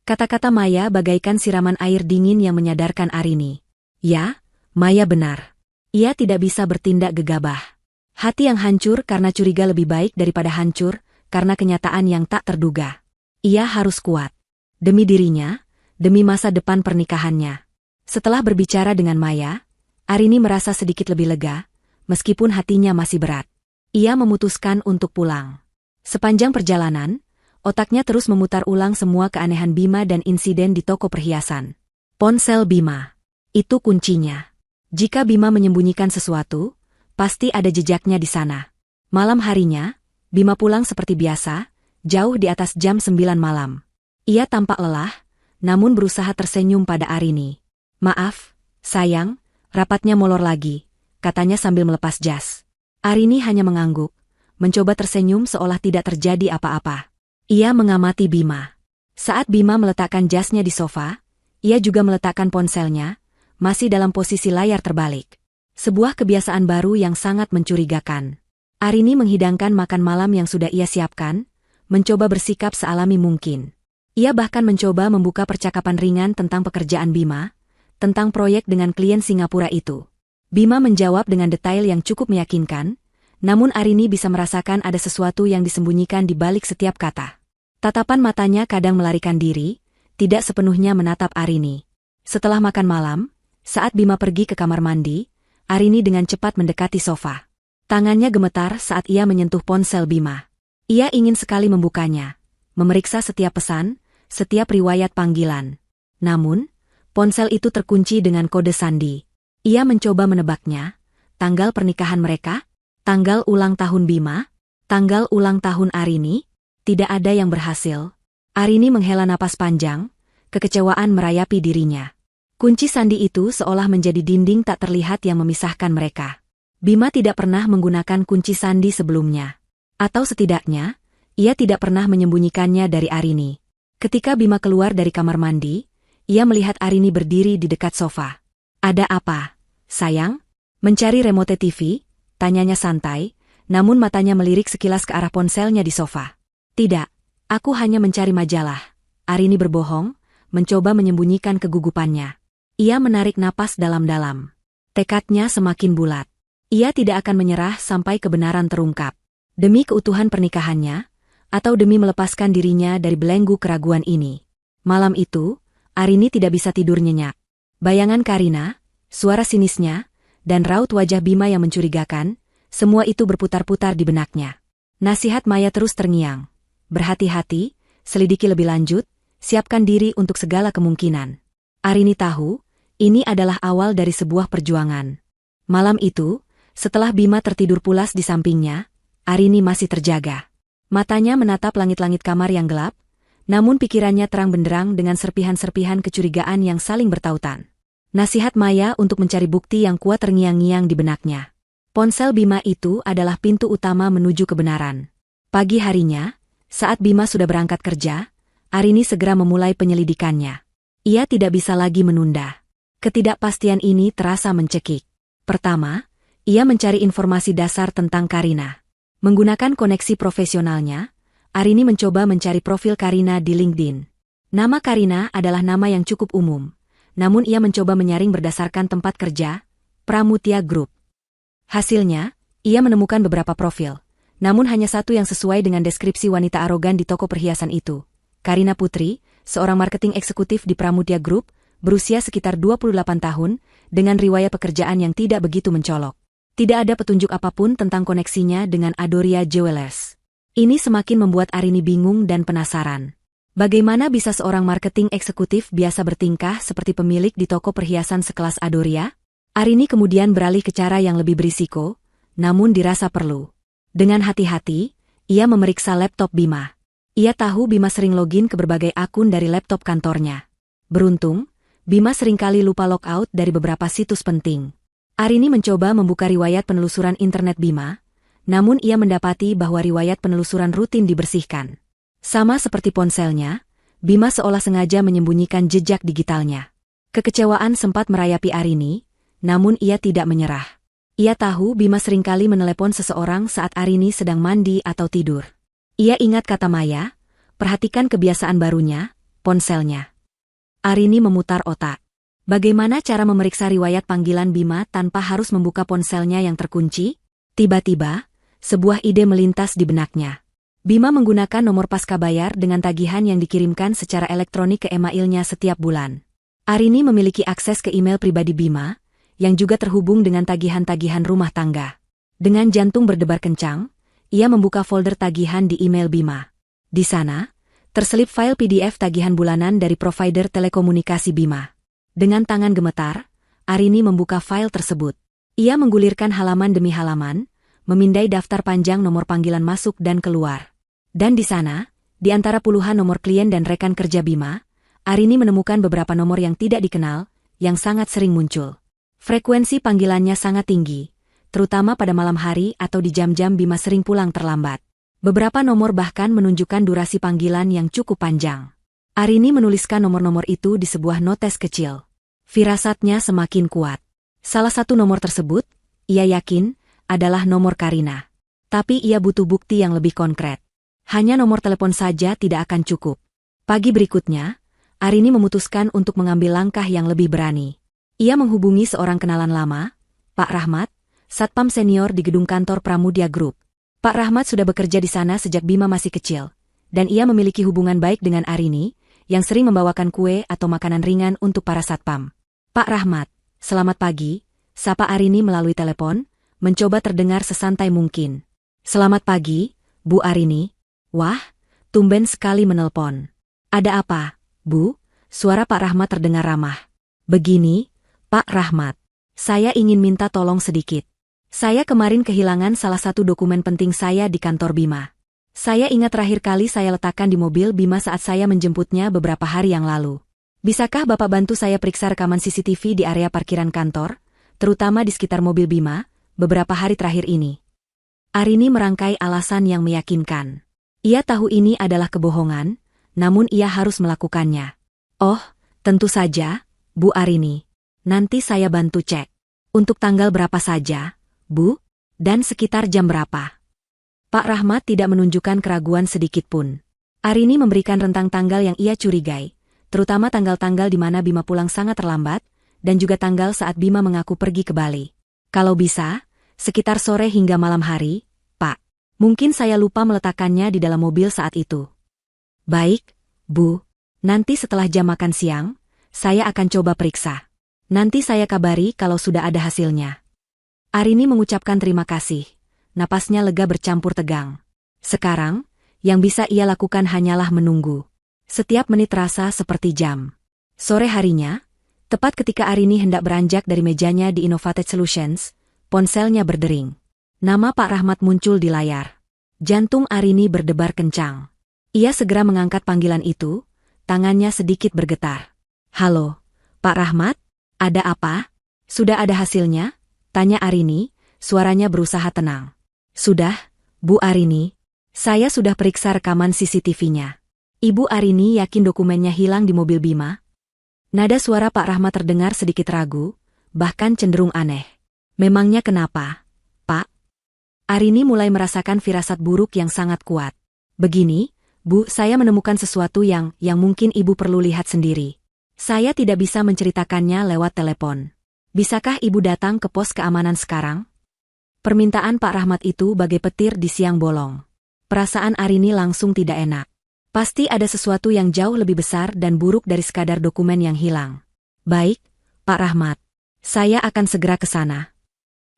Kata-kata Maya bagaikan siraman air dingin yang menyadarkan Arini. Ya, Maya benar. Ia tidak bisa bertindak gegabah. Hati yang hancur karena curiga lebih baik daripada hancur karena kenyataan yang tak terduga. Ia harus kuat. Demi dirinya, demi masa depan pernikahannya. Setelah berbicara dengan Maya, Arini merasa sedikit lebih lega, meskipun hatinya masih berat. Ia memutuskan untuk pulang. Sepanjang perjalanan, otaknya terus memutar ulang semua keanehan Bima dan insiden di toko perhiasan. Ponsel Bima. Itu kuncinya. Jika Bima menyembunyikan sesuatu, pasti ada jejaknya di sana. Malam harinya, Bima pulang seperti biasa, jauh di atas jam 9 malam. Ia tampak lelah, namun berusaha tersenyum pada Arini. Maaf, sayang, rapatnya molor lagi, katanya sambil melepas jas. Arini hanya mengangguk, mencoba tersenyum seolah tidak terjadi apa-apa. Ia mengamati Bima. Saat Bima meletakkan jasnya di sofa, ia juga meletakkan ponselnya, masih dalam posisi layar terbalik. Sebuah kebiasaan baru yang sangat mencurigakan. Arini menghidangkan makan malam yang sudah ia siapkan, mencoba bersikap sealami mungkin. Ia bahkan mencoba membuka percakapan ringan tentang pekerjaan Bima, tentang proyek dengan klien Singapura itu. Bima menjawab dengan detail yang cukup meyakinkan, namun Arini bisa merasakan ada sesuatu yang disembunyikan di balik setiap kata. Tatapan matanya kadang melarikan diri, tidak sepenuhnya menatap Arini. Setelah makan malam, saat Bima pergi ke kamar mandi, Arini dengan cepat mendekati sofa. Tangannya gemetar saat ia menyentuh ponsel Bima. Ia ingin sekali membukanya, memeriksa setiap pesan, setiap riwayat panggilan. Namun, ponsel itu terkunci dengan kode sandi. Ia mencoba menebaknya, tanggal pernikahan mereka, tanggal ulang tahun Bima, tanggal ulang tahun Arini, tidak ada yang berhasil. Arini menghela napas panjang, kekecewaan merayapi dirinya. Kunci sandi itu seolah menjadi dinding tak terlihat yang memisahkan mereka. Bima tidak pernah menggunakan kunci sandi sebelumnya. Atau setidaknya, ia tidak pernah menyembunyikannya dari Arini. Ketika Bima keluar dari kamar mandi, ia melihat Arini berdiri di dekat sofa. Ada apa, sayang? Mencari remote TV, tanyanya santai, namun matanya melirik sekilas ke arah ponselnya di sofa. Tidak, aku hanya mencari majalah. Arini berbohong, mencoba menyembunyikan kegugupannya. Ia menarik napas dalam-dalam. Tekadnya semakin bulat. Ia tidak akan menyerah sampai kebenaran terungkap. Demi keutuhan pernikahannya, atau demi melepaskan dirinya dari belenggu keraguan ini. Malam itu, Arini tidak bisa tidur nyenyak. Bayangan Karina, suara sinisnya, dan raut wajah Bima yang mencurigakan, semua itu berputar-putar di benaknya. Nasihat Maya terus terngiang. Berhati-hati, selidiki lebih lanjut, siapkan diri untuk segala kemungkinan. Arini tahu, ini adalah awal dari sebuah perjuangan. Malam itu, setelah Bima tertidur pulas di sampingnya, Arini masih terjaga. Matanya menatap langit-langit kamar yang gelap, namun pikirannya terang benderang dengan serpihan-serpihan kecurigaan yang saling bertautan. Nasihat Maya untuk mencari bukti yang kuat terngiang-ngiang di benaknya. Ponsel Bima itu adalah pintu utama menuju kebenaran. Pagi harinya, saat Bima sudah berangkat kerja, Arini segera memulai penyelidikannya. Ia tidak bisa lagi menunda. Ketidakpastian ini terasa mencekik. Pertama, ia mencari informasi dasar tentang Karina. Menggunakan koneksi profesionalnya, Arini mencoba mencari profil Karina di LinkedIn. Nama Karina adalah nama yang cukup umum, namun ia mencoba menyaring berdasarkan tempat kerja, Pramudia Group. Hasilnya, ia menemukan beberapa profil. Namun hanya satu yang sesuai dengan deskripsi wanita arogan di toko perhiasan itu. Karina Putri, seorang marketing eksekutif di Pramudia Group, berusia sekitar 28 tahun, dengan riwayat pekerjaan yang tidak begitu mencolok. Tidak ada petunjuk apapun tentang koneksinya dengan Adoria Jewelers. Ini semakin membuat Arini bingung dan penasaran. Bagaimana bisa seorang marketing eksekutif biasa bertingkah seperti pemilik di toko perhiasan sekelas Adoria? Arini kemudian beralih ke cara yang lebih berisiko, namun dirasa perlu. Dengan hati-hati, ia memeriksa laptop Bima. Ia tahu Bima sering login ke berbagai akun dari laptop kantornya. Beruntung, Bima seringkali lupa logout dari beberapa situs penting. Arini mencoba membuka riwayat penelusuran internet Bima, namun ia mendapati bahwa riwayat penelusuran rutin dibersihkan. Sama seperti ponselnya, Bima seolah sengaja menyembunyikan jejak digitalnya. Kekecewaan sempat merayapi Arini, namun ia tidak menyerah. Ia tahu Bima seringkali menelepon seseorang saat Arini sedang mandi atau tidur. Ia ingat kata Maya, perhatikan kebiasaan barunya, ponselnya. Arini memutar otak. Bagaimana cara memeriksa riwayat panggilan Bima tanpa harus membuka ponselnya yang terkunci? Tiba-tiba, sebuah ide melintas di benaknya. Bima menggunakan nomor pascabayar dengan tagihan yang dikirimkan secara elektronik ke emailnya setiap bulan. Arini memiliki akses ke email pribadi Bima, yang juga terhubung dengan tagihan-tagihan rumah tangga. Dengan jantung berdebar kencang, ia membuka folder tagihan di email Bima. Di sana, terselip file PDF tagihan bulanan dari provider telekomunikasi Bima. Dengan tangan gemetar, Arini membuka file tersebut. Ia menggulirkan halaman demi halaman, memindai daftar panjang nomor panggilan masuk dan keluar. Dan di sana, di antara puluhan nomor klien dan rekan kerja Bima, Arini menemukan beberapa nomor yang tidak dikenal, yang sangat sering muncul. Frekuensi panggilannya sangat tinggi, terutama pada malam hari atau di jam-jam Bima sering pulang terlambat. Beberapa nomor bahkan menunjukkan durasi panggilan yang cukup panjang. Arini menuliskan nomor-nomor itu di sebuah notes kecil. Firasatnya semakin kuat. Salah satu nomor tersebut, ia yakin, adalah nomor Karina. Tapi ia butuh bukti yang lebih konkret. Hanya nomor telepon saja tidak akan cukup. Pagi berikutnya, Arini memutuskan untuk mengambil langkah yang lebih berani. Ia menghubungi seorang kenalan lama, Pak Rahmat, satpam senior di gedung kantor Pramudia Group. Pak Rahmat sudah bekerja di sana sejak Bima masih kecil, dan ia memiliki hubungan baik dengan Arini, yang sering membawakan kue atau makanan ringan untuk para satpam. Pak Rahmat, selamat pagi, sapa Arini melalui telepon, mencoba terdengar sesantai mungkin. Selamat pagi, Bu Arini. Wah, tumben sekali menelpon. Ada apa, Bu? Suara Pak Rahmat terdengar ramah. Begini, Pak Rahmat, saya ingin minta tolong sedikit. Saya kemarin kehilangan salah satu dokumen penting saya di kantor Bima. Saya ingat terakhir kali saya letakkan di mobil Bima saat saya menjemputnya beberapa hari yang lalu. Bisakah Bapak bantu saya periksa rekaman CCTV di area parkiran kantor, terutama di sekitar mobil Bima, beberapa hari terakhir ini? Arini merangkai alasan yang meyakinkan. Ia tahu ini adalah kebohongan, namun ia harus melakukannya. Oh, tentu saja, Bu Arini. Nanti saya bantu cek. Untuk tanggal berapa saja, Bu? Dan sekitar jam berapa? Pak Rahmat tidak menunjukkan keraguan sedikitpun. Arini memberikan rentang tanggal yang ia curigai, terutama tanggal-tanggal di mana Bima pulang sangat terlambat, dan juga tanggal saat Bima mengaku pergi ke Bali. Kalau bisa, sekitar sore hingga malam hari, Pak. Mungkin saya lupa meletakkannya di dalam mobil saat itu. Baik, Bu. Nanti setelah jam makan siang, saya akan coba periksa. Nanti saya kabari kalau sudah ada hasilnya. Arini mengucapkan terima kasih. Napasnya lega bercampur tegang. Sekarang, yang bisa ia lakukan hanyalah menunggu. Setiap menit terasa seperti jam. Sore harinya, tepat ketika Arini hendak beranjak dari mejanya di Innovated Solutions, ponselnya berdering. Nama Pak Rahmat muncul di layar. Jantung Arini berdebar kencang. Ia segera mengangkat panggilan itu, tangannya sedikit bergetar. Halo, Pak Rahmat, ada apa? Sudah ada hasilnya? Tanya Arini, suaranya berusaha tenang. Sudah, Bu Arini. Saya sudah periksa rekaman CCTV-nya. Ibu Arini yakin dokumennya hilang di mobil Bima? Nada suara Pak Rahmat terdengar sedikit ragu, bahkan cenderung aneh. Memangnya kenapa, Pak? Arini mulai merasakan firasat buruk yang sangat kuat. Begini, Bu, saya menemukan sesuatu yang mungkin Ibu perlu lihat sendiri. Saya tidak bisa menceritakannya lewat telepon. Bisakah Ibu datang ke pos keamanan sekarang? Permintaan Pak Rahmat itu bagai petir di siang bolong. Perasaan Arini langsung tidak enak. Pasti ada sesuatu yang jauh lebih besar dan buruk dari sekadar dokumen yang hilang. Baik, Pak Rahmat. Saya akan segera ke sana.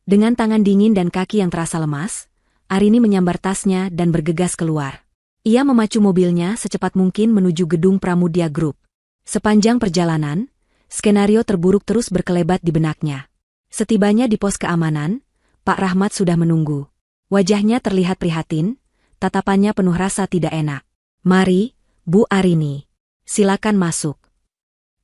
Dengan tangan dingin dan kaki yang terasa lemas, Arini menyambar tasnya dan bergegas keluar. Ia memacu mobilnya secepat mungkin menuju gedung Pramudia Group. Sepanjang perjalanan, skenario terburuk terus berkelebat di benaknya. Setibanya di pos keamanan, Pak Rahmat sudah menunggu. Wajahnya terlihat prihatin, tatapannya penuh rasa tidak enak. Mari, Bu Arini. Silakan masuk.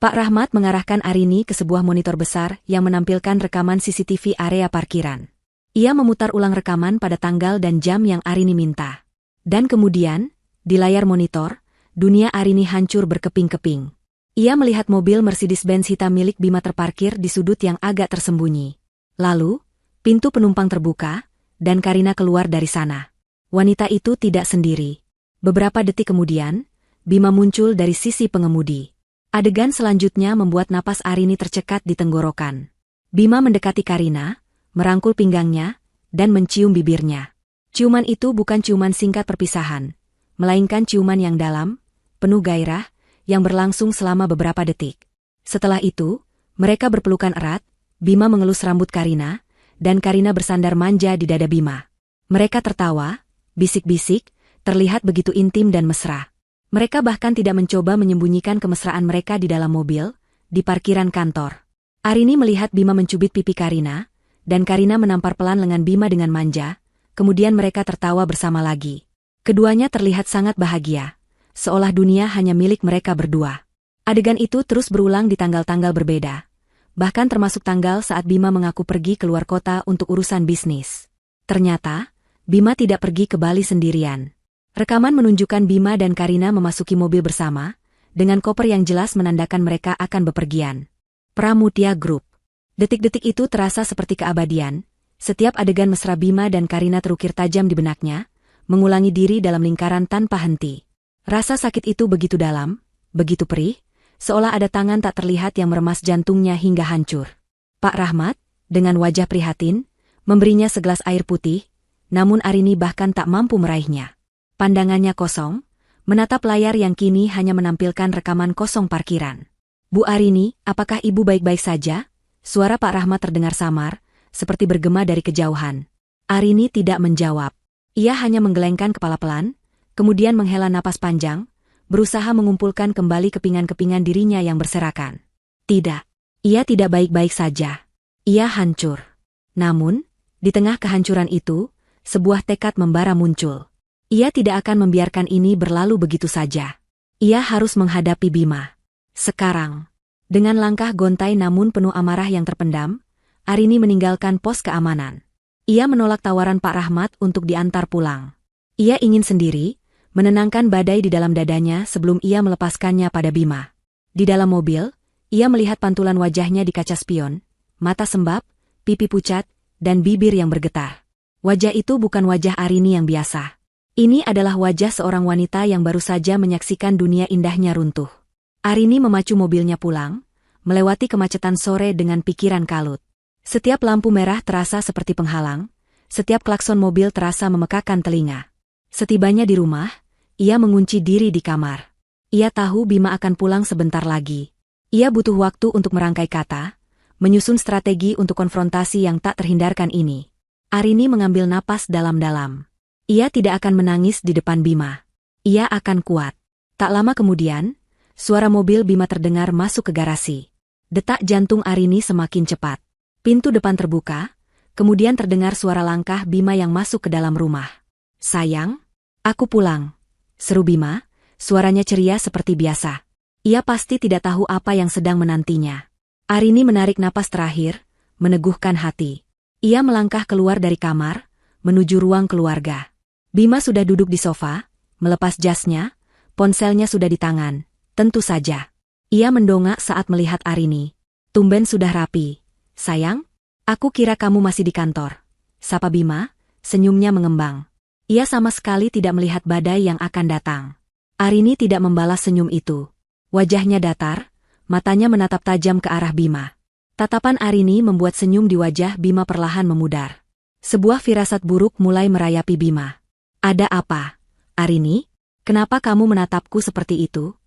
Pak Rahmat mengarahkan Arini ke sebuah monitor besar yang menampilkan rekaman CCTV area parkiran. Ia memutar ulang rekaman pada tanggal dan jam yang Arini minta. Dan kemudian, di layar monitor, dunia Arini hancur berkeping-keping. Ia melihat mobil Mercedes-Benz hitam milik Bima terparkir di sudut yang agak tersembunyi. Lalu, pintu penumpang terbuka, dan Karina keluar dari sana. Wanita itu tidak sendiri. Beberapa detik kemudian, Bima muncul dari sisi pengemudi. Adegan selanjutnya membuat napas Arini tercekat di tenggorokan. Bima mendekati Karina, merangkul pinggangnya, dan mencium bibirnya. Ciuman itu bukan ciuman singkat perpisahan, melainkan ciuman yang dalam, penuh gairah, yang berlangsung selama beberapa detik. Setelah itu, mereka berpelukan erat, Bima mengelus rambut Karina, dan Karina bersandar manja di dada Bima. Mereka tertawa, bisik-bisik, terlihat begitu intim dan mesra. Mereka bahkan tidak mencoba menyembunyikan kemesraan mereka di dalam mobil, di parkiran kantor. Arini melihat Bima mencubit pipi Karina, dan Karina menampar pelan lengan Bima dengan manja, kemudian mereka tertawa bersama lagi. Keduanya terlihat sangat bahagia, seolah dunia hanya milik mereka berdua. Adegan itu terus berulang di tanggal-tanggal berbeda, bahkan termasuk tanggal saat Bima mengaku pergi keluar kota untuk urusan bisnis. Ternyata, Bima tidak pergi ke Bali sendirian. Rekaman menunjukkan Bima dan Karina memasuki mobil bersama, dengan koper yang jelas menandakan mereka akan bepergian. Pramudia Group. Detik-detik itu terasa seperti keabadian, setiap adegan mesra Bima dan Karina terukir tajam di benaknya, mengulangi diri dalam lingkaran tanpa henti. Rasa sakit itu begitu dalam, begitu perih, seolah ada tangan tak terlihat yang meremas jantungnya hingga hancur. Pak Rahmat, dengan wajah prihatin, memberinya segelas air putih, namun Arini bahkan tak mampu meraihnya. Pandangannya kosong, menatap layar yang kini hanya menampilkan rekaman kosong parkiran. Bu Arini, apakah ibu baik-baik saja? Suara Pak Rahmat terdengar samar, seperti bergema dari kejauhan. Arini tidak menjawab. Ia hanya menggelengkan kepala pelan, kemudian menghela napas panjang, berusaha mengumpulkan kembali kepingan-kepingan dirinya yang berserakan. Tidak, ia tidak baik-baik saja. Ia hancur. Namun, di tengah kehancuran itu, sebuah tekad membara muncul. Ia tidak akan membiarkan ini berlalu begitu saja. Ia harus menghadapi Bima. Sekarang, dengan langkah gontai namun penuh amarah yang terpendam, Arini meninggalkan pos keamanan. Ia menolak tawaran Pak Rahmat untuk diantar pulang. Ia ingin sendiri, menenangkan badai di dalam dadanya sebelum ia melepaskannya pada Bima. Di dalam mobil, ia melihat pantulan wajahnya di kaca spion, mata sembab, pipi pucat, dan bibir yang bergetar. Wajah itu bukan wajah Arini yang biasa. Ini adalah wajah seorang wanita yang baru saja menyaksikan dunia indahnya runtuh. Arini memacu mobilnya pulang, melewati kemacetan sore dengan pikiran kalut. Setiap lampu merah terasa seperti penghalang, setiap klakson mobil terasa memekakan telinga. Setibanya di rumah, ia mengunci diri di kamar. Ia tahu Bima akan pulang sebentar lagi. Ia butuh waktu untuk merangkai kata, menyusun strategi untuk konfrontasi yang tak terhindarkan ini. Arini mengambil napas dalam-dalam. Ia tidak akan menangis di depan Bima. Ia akan kuat. Tak lama kemudian, suara mobil Bima terdengar masuk ke garasi. Detak jantung Arini semakin cepat. Pintu depan terbuka, kemudian terdengar suara langkah Bima yang masuk ke dalam rumah. "Sayang, aku pulang," seru Bima, suaranya ceria seperti biasa. Ia pasti tidak tahu apa yang sedang menantinya. Arini menarik napas terakhir, meneguhkan hati. Ia melangkah keluar dari kamar, menuju ruang keluarga. Bima sudah duduk di sofa, melepas jasnya, ponselnya sudah di tangan, tentu saja. Ia mendongak saat melihat Arini. "Tumben sudah rapi. Sayang, aku kira kamu masih di kantor," sapa Bima, senyumnya mengembang. Ia sama sekali tidak melihat badai yang akan datang. Arini tidak membalas senyum itu. Wajahnya datar, matanya menatap tajam ke arah Bima. Tatapan Arini membuat senyum di wajah Bima perlahan memudar. Sebuah firasat buruk mulai merayapi Bima. Ada apa, Arini? Kenapa kamu menatapku seperti itu?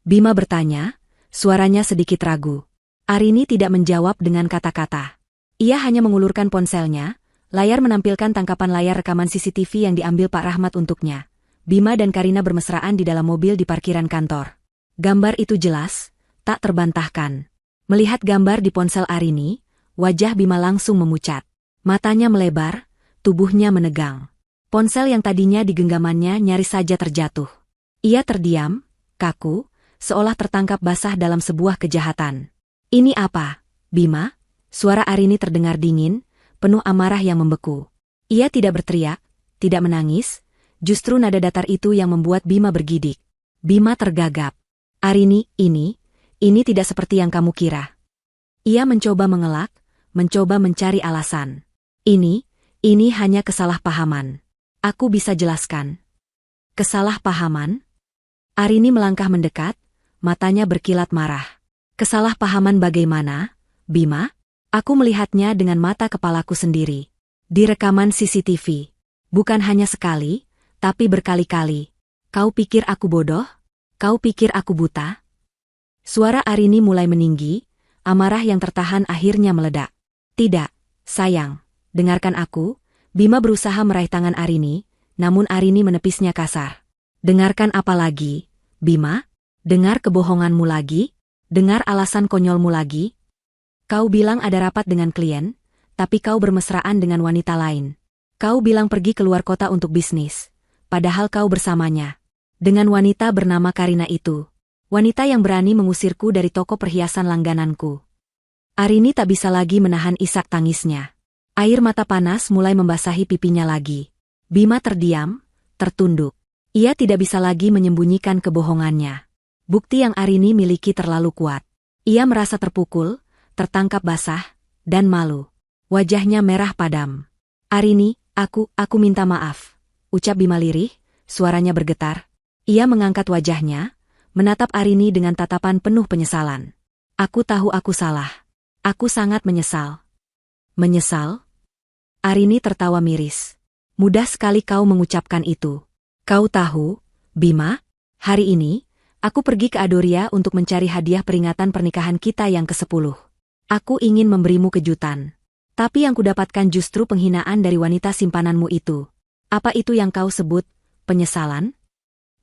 Bima bertanya, suaranya sedikit ragu. Arini tidak menjawab dengan kata-kata. Ia hanya mengulurkan ponselnya, layar menampilkan tangkapan layar rekaman CCTV yang diambil Pak Rahmat untuknya. Bima dan Karina bermesraan di dalam mobil di parkiran kantor. Gambar itu jelas, tak terbantahkan. Melihat gambar di ponsel Arini, wajah Bima langsung memucat. Matanya melebar, tubuhnya menegang. Ponsel yang tadinya di genggamannya nyaris saja terjatuh. Ia terdiam, kaku, seolah tertangkap basah dalam sebuah kejahatan. Ini apa, Bima? Suara Arini terdengar dingin, penuh amarah yang membeku. Ia tidak berteriak, tidak menangis, justru nada datar itu yang membuat Bima bergidik. Bima tergagap. Arini, ini tidak seperti yang kamu kira. Ia mencoba mengelak, mencoba mencari alasan. Ini hanya kesalahpahaman. Aku bisa jelaskan. Kesalahpahaman? Arini melangkah mendekat, matanya berkilat marah. Kesalahpahaman bagaimana, Bima? Aku melihatnya dengan mata kepalaku sendiri. Di rekaman CCTV. Bukan hanya sekali, tapi berkali-kali. Kau pikir aku bodoh? Kau pikir aku buta? Suara Arini mulai meninggi, amarah yang tertahan akhirnya meledak. Tidak, sayang. Dengarkan aku. Bima berusaha meraih tangan Arini, namun Arini menepisnya kasar. Dengarkan apa lagi, Bima? Dengar kebohonganmu lagi? Dengar alasan konyolmu lagi? Kau bilang ada rapat dengan klien, tapi kau bermesraan dengan wanita lain. Kau bilang pergi keluar kota untuk bisnis, padahal kau bersamanya dengan wanita bernama Karina itu. Wanita yang berani mengusirku dari toko perhiasan langgananku. Arini tak bisa lagi menahan isak tangisnya. Air mata panas mulai membasahi pipinya lagi. Bima terdiam, tertunduk. Ia tidak bisa lagi menyembunyikan kebohongannya. Bukti yang Arini miliki terlalu kuat. Ia merasa terpukul, tertangkap basah, dan malu. Wajahnya merah padam. Arini, aku minta maaf. Ucap Bima lirih, suaranya bergetar. Ia mengangkat wajahnya, menatap Arini dengan tatapan penuh penyesalan. Aku tahu aku salah. Aku sangat menyesal. Menyesal? Arini tertawa miris. Mudah sekali kau mengucapkan itu. Kau tahu, Bima, hari ini, aku pergi ke Adoria untuk mencari hadiah peringatan pernikahan kita yang ke-10. Aku ingin memberimu kejutan. Tapi yang kudapatkan justru penghinaan dari wanita simpananmu itu. Apa itu yang kau sebut, penyesalan?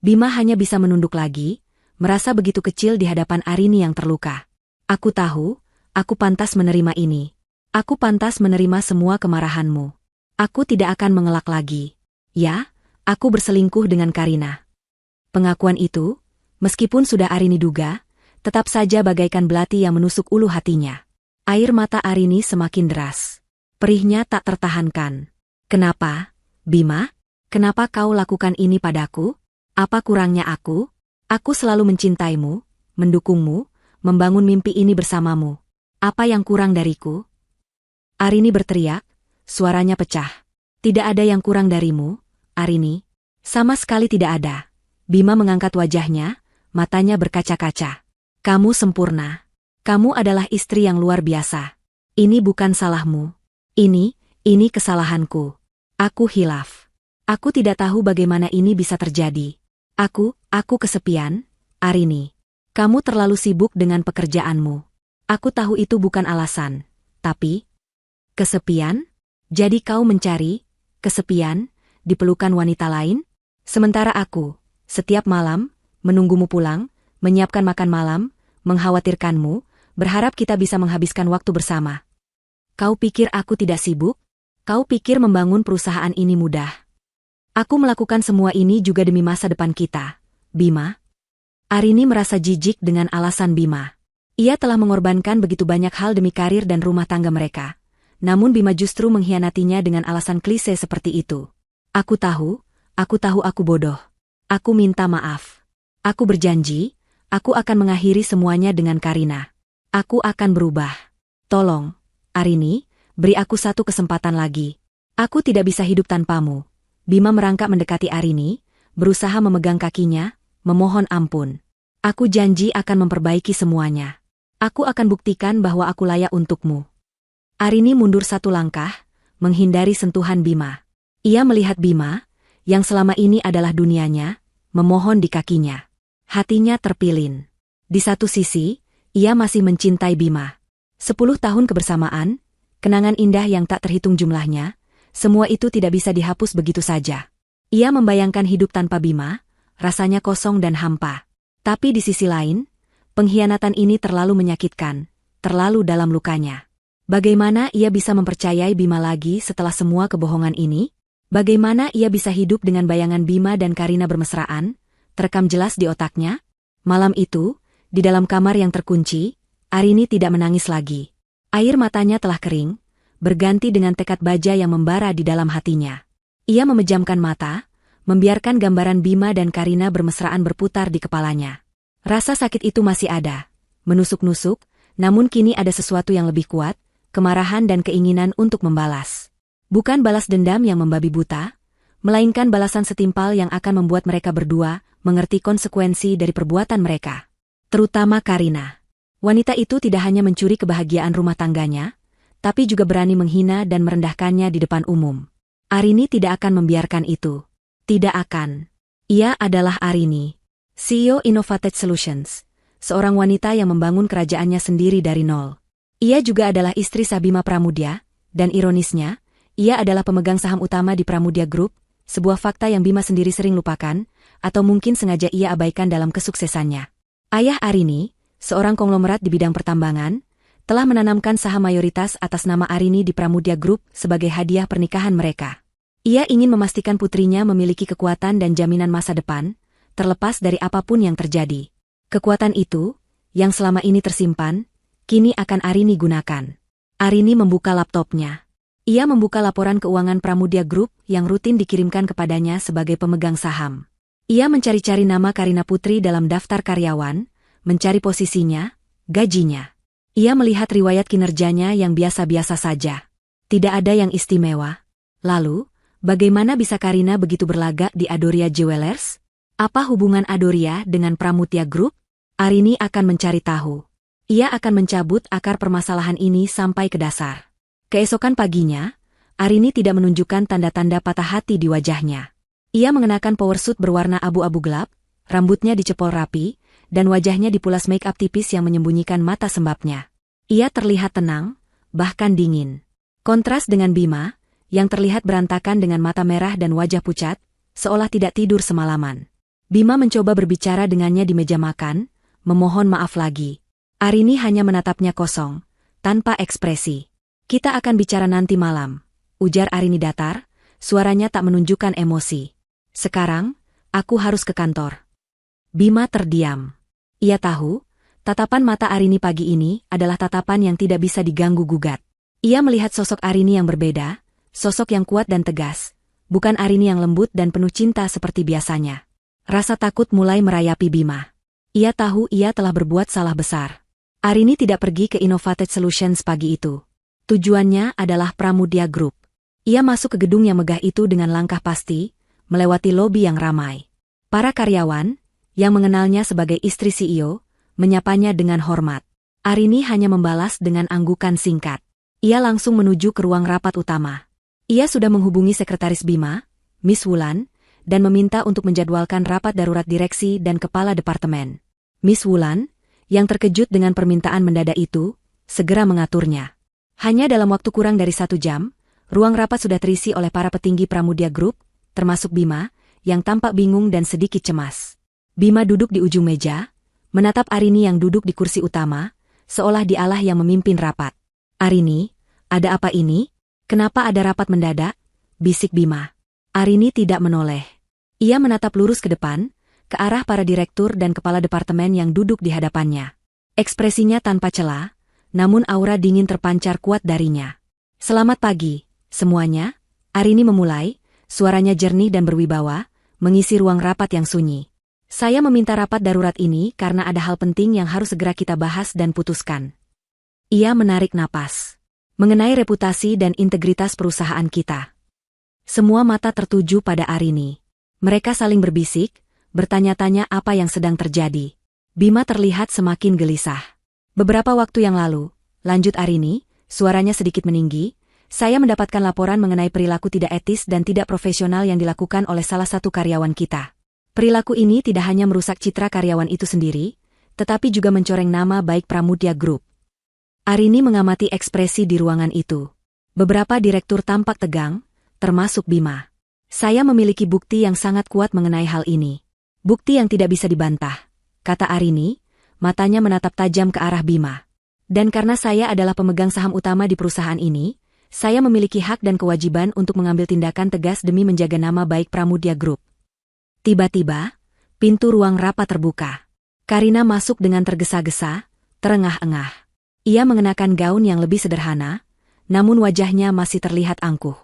Bima hanya bisa menunduk lagi, merasa begitu kecil di hadapan Arini yang terluka. Aku tahu, aku pantas menerima ini. Aku pantas menerima semua kemarahanmu. Aku tidak akan mengelak lagi. Ya, aku berselingkuh dengan Karina. Pengakuan itu, meskipun sudah Arini duga, tetap saja bagaikan belati yang menusuk ulu hatinya. Air mata Arini semakin deras. Perihnya tak tertahankan. Kenapa, Bima? Kenapa kau lakukan ini padaku? Apa kurangnya aku? Aku selalu mencintaimu, mendukungmu, membangun mimpi ini bersamamu. Apa yang kurang dariku? Arini berteriak, suaranya pecah. Tidak ada yang kurang darimu, Arini. Sama sekali tidak ada. Bima mengangkat wajahnya, matanya berkaca-kaca. Kamu sempurna. Kamu adalah istri yang luar biasa. Ini bukan salahmu. Ini kesalahanku. Aku hilaf. Aku tidak tahu bagaimana ini bisa terjadi. Aku kesepian, Arini. Kamu terlalu sibuk dengan pekerjaanmu. Aku tahu itu bukan alasan, tapi... Kesepian? Jadi kau mencari kesepian di pelukan wanita lain? Sementara aku, setiap malam, menunggumu pulang, menyiapkan makan malam, mengkhawatirkanmu, berharap kita bisa menghabiskan waktu bersama. Kau pikir aku tidak sibuk? Kau pikir membangun perusahaan ini mudah? Aku melakukan semua ini juga demi masa depan kita, Bima. Arini merasa jijik dengan alasan Bima. Ia telah mengorbankan begitu banyak hal demi karir dan rumah tangga mereka. Namun Bima justru mengkhianatinya dengan alasan klise seperti itu. Aku tahu aku bodoh. Aku minta maaf. Aku berjanji, aku akan mengakhiri semuanya dengan Karina. Aku akan berubah. Tolong, Arini, beri aku satu kesempatan lagi. Aku tidak bisa hidup tanpamu. Bima merangkak mendekati Arini, berusaha memegang kakinya, memohon ampun. Aku janji akan memperbaiki semuanya. Aku akan buktikan bahwa aku layak untukmu. Arini mundur satu langkah, menghindari sentuhan Bima. Ia melihat Bima, yang selama ini adalah dunianya, memohon di kakinya. Hatinya terpilin. Di satu sisi, ia masih mencintai Bima. 10 tahun kebersamaan, kenangan indah yang tak terhitung jumlahnya, semua itu tidak bisa dihapus begitu saja. Ia membayangkan hidup tanpa Bima, rasanya kosong dan hampa. Tapi di sisi lain, pengkhianatan ini terlalu menyakitkan, terlalu dalam lukanya. Bagaimana ia bisa mempercayai Bima lagi setelah semua kebohongan ini? Bagaimana ia bisa hidup dengan bayangan Bima dan Karina bermesraan, terekam jelas di otaknya? Malam itu, di dalam kamar yang terkunci, Arini tidak menangis lagi. Air matanya telah kering, berganti dengan tekad baja yang membara di dalam hatinya. Ia memejamkan mata, membiarkan gambaran Bima dan Karina bermesraan berputar di kepalanya. Rasa sakit itu masih ada, menusuk-nusuk, namun kini ada sesuatu yang lebih kuat, kemarahan dan keinginan untuk membalas. Bukan balas dendam yang membabi buta, melainkan balasan setimpal yang akan membuat mereka berdua mengerti konsekuensi dari perbuatan mereka. Terutama Karina. Wanita itu tidak hanya mencuri kebahagiaan rumah tangganya, tapi juga berani menghina dan merendahkannya di depan umum. Arini tidak akan membiarkan itu. Tidak akan. Ia adalah Arini, CEO Innovated Solutions, seorang wanita yang membangun kerajaannya sendiri dari nol. Ia juga adalah istri Bima Pramudia, dan ironisnya, ia adalah pemegang saham utama di Pramudia Group, sebuah fakta yang Bima sendiri sering lupakan, atau mungkin sengaja ia abaikan dalam kesuksesannya. Ayah Arini, seorang konglomerat di bidang pertambangan, telah menanamkan saham mayoritas atas nama Arini di Pramudia Group sebagai hadiah pernikahan mereka. Ia ingin memastikan putrinya memiliki kekuatan dan jaminan masa depan, terlepas dari apapun yang terjadi. Kekuatan itu, yang selama ini tersimpan, kini akan Arini gunakan. Arini membuka laptopnya. Ia membuka laporan keuangan Pramudia Group yang rutin dikirimkan kepadanya sebagai pemegang saham. Ia mencari-cari nama Karina Putri dalam daftar karyawan, mencari posisinya, gajinya. Ia melihat riwayat kinerjanya yang biasa-biasa saja. Tidak ada yang istimewa. Lalu, bagaimana bisa Karina begitu berlagak di Adoria Jewelers? Apa hubungan Adoria dengan Pramudia Group? Arini akan mencari tahu. Ia akan mencabut akar permasalahan ini sampai ke dasar. Keesokan paginya, Arini tidak menunjukkan tanda-tanda patah hati di wajahnya. Ia mengenakan powersuit berwarna abu-abu gelap, rambutnya dicepol rapi, dan wajahnya dipulas make-up tipis yang menyembunyikan mata sembabnya. Ia terlihat tenang, bahkan dingin. Kontras dengan Bima, yang terlihat berantakan dengan mata merah dan wajah pucat, seolah tidak tidur semalaman. Bima mencoba berbicara dengannya di meja makan, memohon maaf lagi. Arini hanya menatapnya kosong, tanpa ekspresi. Kita akan bicara nanti malam, ujar Arini datar, suaranya tak menunjukkan emosi. Sekarang, aku harus ke kantor. Bima terdiam. Ia tahu, tatapan mata Arini pagi ini adalah tatapan yang tidak bisa diganggu-gugat. Ia melihat sosok Arini yang berbeda, sosok yang kuat dan tegas, bukan Arini yang lembut dan penuh cinta seperti biasanya. Rasa takut mulai merayapi Bima. Ia tahu ia telah berbuat salah besar. Arini tidak pergi ke Innovated Solutions pagi itu. Tujuannya adalah Pramudia Group. Ia masuk ke gedung yang megah itu dengan langkah pasti, melewati lobi yang ramai. Para karyawan, yang mengenalnya sebagai istri CEO, menyapanya dengan hormat. Arini hanya membalas dengan anggukan singkat. Ia langsung menuju ke ruang rapat utama. Ia sudah menghubungi sekretaris Bima, Miss Wulan, dan meminta untuk menjadwalkan rapat darurat direksi dan kepala departemen. Miss Wulan, yang terkejut dengan permintaan mendadak itu, segera mengaturnya. Hanya dalam waktu kurang dari 1 jam, ruang rapat sudah terisi oleh para petinggi Pramudia Group, termasuk Bima, yang tampak bingung dan sedikit cemas. Bima duduk di ujung meja, menatap Arini yang duduk di kursi utama, seolah dialah yang memimpin rapat. Arini, ada apa ini? Kenapa ada rapat mendadak? Bisik Bima. Arini tidak menoleh. Ia menatap lurus ke depan, ke arah para direktur dan kepala departemen yang duduk di hadapannya. Ekspresinya tanpa celah, namun aura dingin terpancar kuat darinya. Selamat pagi, semuanya. Arini memulai, suaranya jernih dan berwibawa, mengisi ruang rapat yang sunyi. Saya meminta rapat darurat ini karena ada hal penting yang harus segera kita bahas dan putuskan. Ia menarik napas. Mengenai reputasi dan integritas perusahaan kita. Semua mata tertuju pada Arini. Mereka saling berbisik, bertanya-tanya apa yang sedang terjadi. Bima terlihat semakin gelisah. Beberapa waktu yang lalu, lanjut Arini, suaranya sedikit meninggi, Saya mendapatkan laporan mengenai perilaku tidak etis dan tidak profesional yang dilakukan oleh salah satu karyawan kita. Perilaku ini tidak hanya merusak citra karyawan itu sendiri, tetapi juga mencoreng nama baik Pramudia Group. Arini mengamati ekspresi di ruangan itu. Beberapa direktur tampak tegang, termasuk Bima. Saya memiliki bukti yang sangat kuat mengenai hal ini. Bukti yang tidak bisa dibantah, kata Arini, matanya menatap tajam ke arah Bima. Dan karena saya adalah pemegang saham utama di perusahaan ini, saya memiliki hak dan kewajiban untuk mengambil tindakan tegas demi menjaga nama baik Pramudia Group. Tiba-tiba, pintu ruang rapat terbuka. Karina masuk dengan tergesa-gesa, terengah-engah. Ia mengenakan gaun yang lebih sederhana, namun wajahnya masih terlihat angkuh.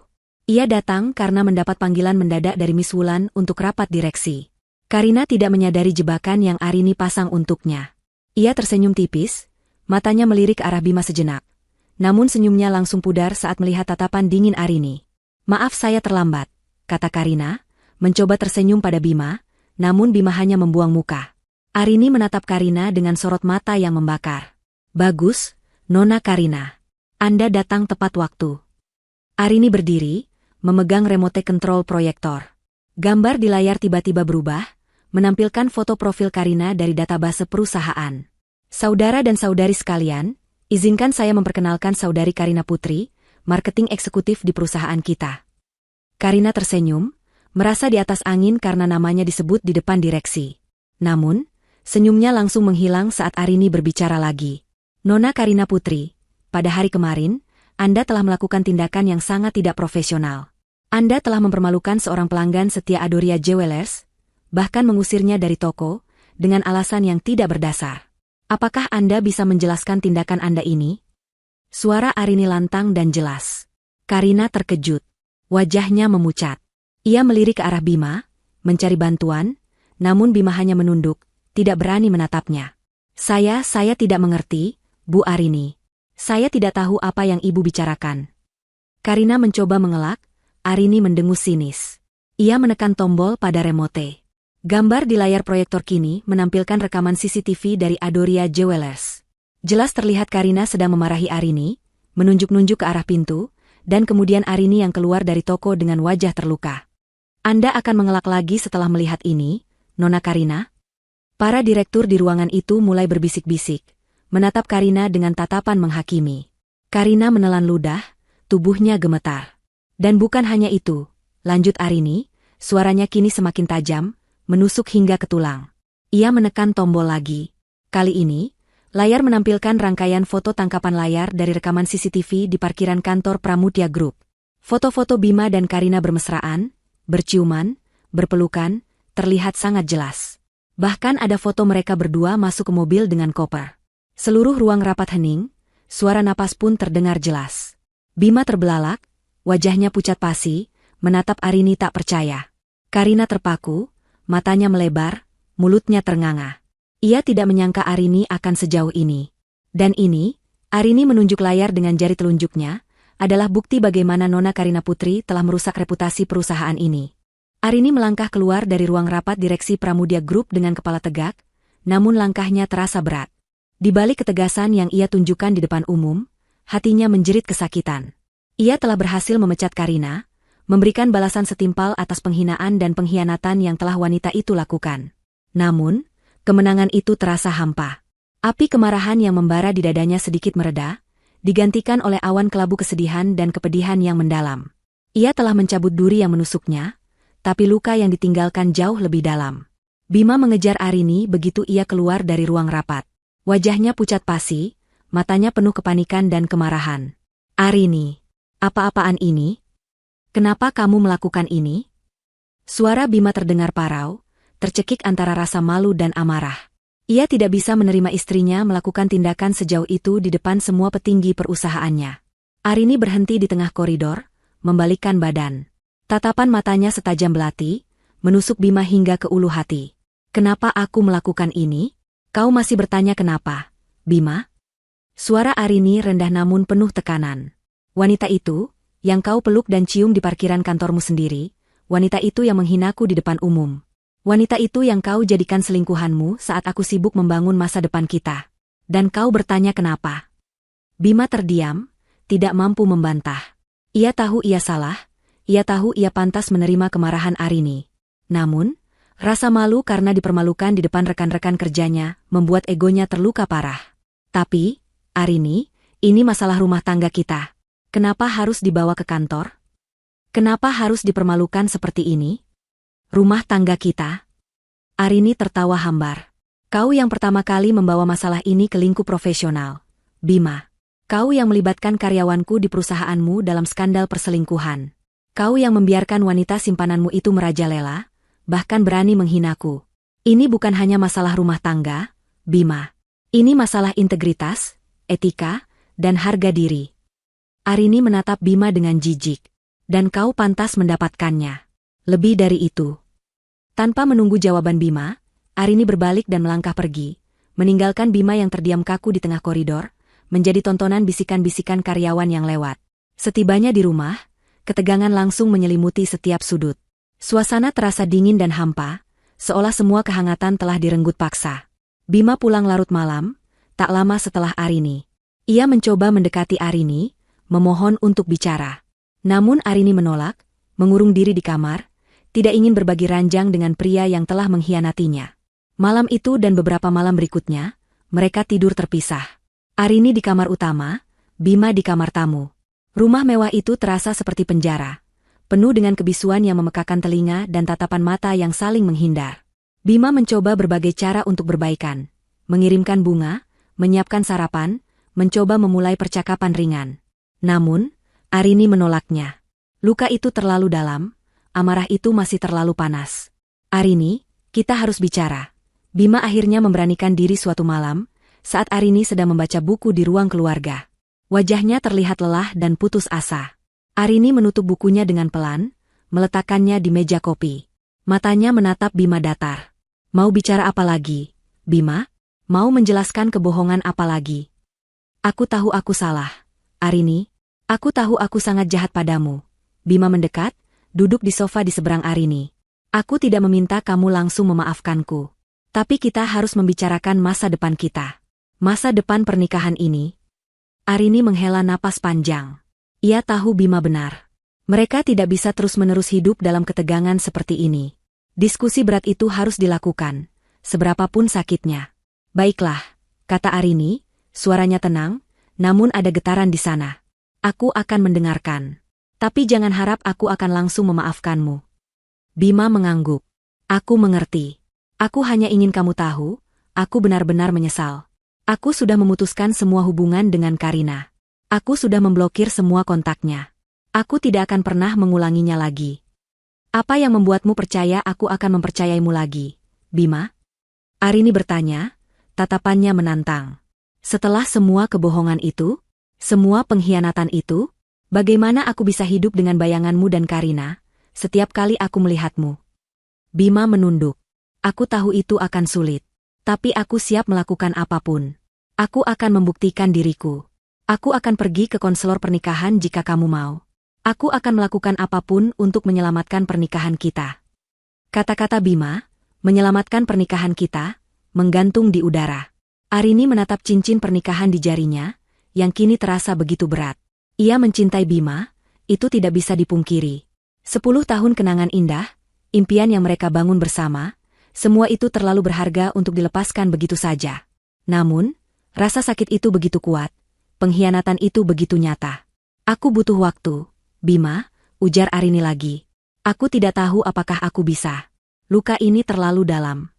Ia datang karena mendapat panggilan mendadak dari Miss Wulan untuk rapat direksi. Karina tidak menyadari jebakan yang Arini pasang untuknya. Ia tersenyum tipis, matanya melirik ke arah Bima sejenak. Namun senyumnya langsung pudar saat melihat tatapan dingin Arini. Maaf saya terlambat, kata Karina, mencoba tersenyum pada Bima, namun Bima hanya membuang muka. Arini menatap Karina dengan sorot mata yang membakar. Bagus, Nona Karina. Anda datang tepat waktu. Arini berdiri, memegang remote control proyektor. Gambar di layar tiba-tiba berubah, menampilkan foto profil Karina dari database perusahaan. Saudara dan saudari sekalian, izinkan saya memperkenalkan saudari Karina Putri, marketing eksekutif di perusahaan kita. Karina tersenyum, merasa di atas angin karena namanya disebut di depan direksi. Namun, senyumnya langsung menghilang saat Arini berbicara lagi. Nona Karina Putri, pada hari kemarin, Anda telah melakukan tindakan yang sangat tidak profesional. Anda telah mempermalukan seorang pelanggan setia Adoria Jewelers, bahkan mengusirnya dari toko, dengan alasan yang tidak berdasar. Apakah Anda bisa menjelaskan tindakan Anda ini? Suara Arini lantang dan jelas. Karina terkejut. Wajahnya memucat. Ia melirik ke arah Bima, mencari bantuan, namun Bima hanya menunduk, tidak berani menatapnya. Saya tidak mengerti, Bu Arini. Saya tidak tahu apa yang Ibu bicarakan. Karina mencoba mengelak, Arini mendengus sinis. Ia menekan tombol pada remote. Gambar di layar proyektor kini menampilkan rekaman CCTV dari Adoria Jewelers. Jelas terlihat Karina sedang memarahi Arini, menunjuk-nunjuk ke arah pintu, dan kemudian Arini yang keluar dari toko dengan wajah terluka. Anda akan mengelak lagi setelah melihat ini, Nona Karina? Para direktur di ruangan itu mulai berbisik-bisik, menatap Karina dengan tatapan menghakimi. Karina menelan ludah, tubuhnya gemetar. Dan bukan hanya itu, lanjut Arini, suaranya kini semakin tajam, menusuk hingga ke tulang. Ia menekan tombol lagi. Kali ini, layar menampilkan rangkaian foto tangkapan layar dari rekaman CCTV di parkiran kantor Pramudia Group. Foto-foto Bima dan Karina bermesraan, berciuman, berpelukan, terlihat sangat jelas. Bahkan ada foto mereka berdua masuk ke mobil dengan koper. Seluruh ruang rapat hening, suara napas pun terdengar jelas. Bima terbelalak, wajahnya pucat pasi, menatap Arini tak percaya. Karina terpaku, matanya melebar, mulutnya ternganga. Ia tidak menyangka Arini akan sejauh ini. Dan ini, Arini menunjuk layar dengan jari telunjuknya, adalah bukti bagaimana Nona Karina Putri telah merusak reputasi perusahaan ini. Arini melangkah keluar dari ruang rapat direksi Pramudia Group dengan kepala tegak, namun langkahnya terasa berat. Di balik ketegasan yang ia tunjukkan di depan umum, hatinya menjerit kesakitan. Ia telah berhasil memecat Karina, memberikan balasan setimpal atas penghinaan dan pengkhianatan yang telah wanita itu lakukan. Namun, kemenangan itu terasa hampa. Api kemarahan yang membara di dadanya sedikit mereda, digantikan oleh awan kelabu kesedihan dan kepedihan yang mendalam. Ia telah mencabut duri yang menusuknya, tapi luka yang ditinggalkan jauh lebih dalam. Bima mengejar Arini begitu ia keluar dari ruang rapat. Wajahnya pucat pasi, matanya penuh kepanikan dan kemarahan. Arini, apa-apaan ini? Kenapa kamu melakukan ini? Suara Bima terdengar parau, tercekik antara rasa malu dan amarah. Ia tidak bisa menerima istrinya melakukan tindakan sejauh itu di depan semua petinggi perusahaannya. Arini berhenti di tengah koridor, membalikkan badan. Tatapan matanya setajam belati, menusuk Bima hingga ke ulu hati. Kenapa aku melakukan ini? Kau masih bertanya kenapa, Bima? Suara Arini rendah namun penuh tekanan. Wanita itu, yang kau peluk dan cium di parkiran kantormu sendiri, wanita itu yang menghinaku di depan umum. Wanita itu yang kau jadikan selingkuhanmu saat aku sibuk membangun masa depan kita. Dan kau bertanya kenapa? Bima terdiam, tidak mampu membantah. Ia tahu ia salah, ia tahu ia pantas menerima kemarahan Arini. Namun, rasa malu karena dipermalukan di depan rekan-rekan kerjanya membuat egonya terluka parah. Tapi, Arini, ini masalah rumah tangga kita. Kenapa harus dibawa ke kantor? Kenapa harus dipermalukan seperti ini? Rumah tangga kita? Arini tertawa hambar. Kau yang pertama kali membawa masalah ini ke lingkup profesional. Bima. Kau yang melibatkan karyawanku di perusahaanmu dalam skandal perselingkuhan. Kau yang membiarkan wanita simpananmu itu merajalela, bahkan berani menghinaku. Ini bukan hanya masalah rumah tangga, Bima. Ini masalah integritas, etika, dan harga diri. Arini menatap Bima dengan jijik. Dan kau pantas mendapatkannya. Lebih dari itu. Tanpa menunggu jawaban Bima, Arini berbalik dan melangkah pergi, meninggalkan Bima yang terdiam kaku di tengah koridor, menjadi tontonan bisikan-bisikan karyawan yang lewat. Setibanya di rumah, ketegangan langsung menyelimuti setiap sudut. Suasana terasa dingin dan hampa, seolah semua kehangatan telah direnggut paksa. Bima pulang larut malam, tak lama setelah Arini. Ia mencoba mendekati Arini, memohon untuk bicara. Namun Arini menolak, mengurung diri di kamar, tidak ingin berbagi ranjang dengan pria yang telah mengkhianatinya. Malam itu dan beberapa malam berikutnya, mereka tidur terpisah. Arini di kamar utama, Bima di kamar tamu. Rumah mewah itu terasa seperti penjara, penuh dengan kebisuan yang memekakan telinga dan tatapan mata yang saling menghindar. Bima mencoba berbagai cara untuk berbaikan, mengirimkan bunga, menyiapkan sarapan, mencoba memulai percakapan ringan. Namun, Arini menolaknya. Luka itu terlalu dalam, amarah itu masih terlalu panas. Arini, kita harus bicara. Bima akhirnya memberanikan diri suatu malam, saat Arini sedang membaca buku di ruang keluarga. Wajahnya terlihat lelah dan putus asa. Arini menutup bukunya dengan pelan, meletakkannya di meja kopi. Matanya menatap Bima datar. Mau bicara apa lagi, Bima? Mau menjelaskan kebohongan apa lagi? Aku tahu aku salah, Arini. Aku tahu aku sangat jahat padamu. Bima mendekat, duduk di sofa di seberang Arini. Aku tidak meminta kamu langsung memaafkanku. Tapi kita harus membicarakan masa depan kita. Masa depan pernikahan ini. Arini menghela napas panjang. Ia tahu Bima benar. Mereka tidak bisa terus-menerus hidup dalam ketegangan seperti ini. Diskusi berat itu harus dilakukan, seberapapun sakitnya. Baiklah, kata Arini, suaranya tenang, namun ada getaran di sana. Aku akan mendengarkan. Tapi jangan harap aku akan langsung memaafkanmu. Bima mengangguk. Aku mengerti. Aku hanya ingin kamu tahu, aku benar-benar menyesal. Aku sudah memutuskan semua hubungan dengan Karina. Aku sudah memblokir semua kontaknya. Aku tidak akan pernah mengulanginya lagi. Apa yang membuatmu percaya aku akan mempercayaimu lagi, Bima? Arini bertanya, tatapannya menantang. Setelah semua kebohongan itu, semua pengkhianatan itu, bagaimana aku bisa hidup dengan bayanganmu dan Karina, setiap kali aku melihatmu? Bima menunduk. Aku tahu itu akan sulit. Tapi aku siap melakukan apapun. Aku akan membuktikan diriku. Aku akan pergi ke konselor pernikahan jika kamu mau. Aku akan melakukan apapun untuk menyelamatkan pernikahan kita. Kata-kata Bima, menyelamatkan pernikahan kita, menggantung di udara. Arini menatap cincin pernikahan di jarinya, yang kini terasa begitu berat. Ia mencintai Bima, itu tidak bisa dipungkiri. 10 tahun kenangan indah, impian yang mereka bangun bersama, semua itu terlalu berharga untuk dilepaskan begitu saja. Namun, rasa sakit itu begitu kuat, pengkhianatan itu begitu nyata. Aku butuh waktu, Bima, ujar Arini lagi. Aku tidak tahu apakah aku bisa. Luka ini terlalu dalam.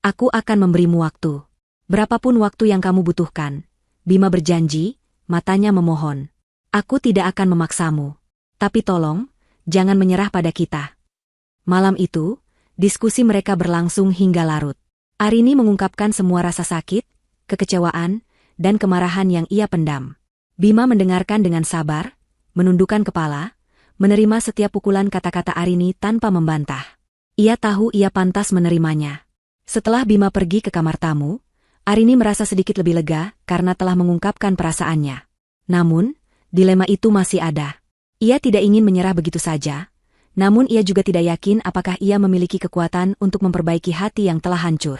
Aku akan memberimu waktu. Berapapun waktu yang kamu butuhkan. Bima berjanji, matanya memohon. Aku tidak akan memaksamu. Tapi tolong, jangan menyerah pada kita. Malam itu, diskusi mereka berlangsung hingga larut. Arini mengungkapkan semua rasa sakit, kekecewaan, dan kemarahan yang ia pendam. Bima mendengarkan dengan sabar, menundukkan kepala, menerima setiap pukulan kata-kata Arini tanpa membantah. Ia tahu ia pantas menerimanya. Setelah Bima pergi ke kamar tamu, Arini merasa sedikit lebih lega karena telah mengungkapkan perasaannya. Namun, dilema itu masih ada. Ia tidak ingin menyerah begitu saja, namun ia juga tidak yakin apakah ia memiliki kekuatan untuk memperbaiki hati yang telah hancur.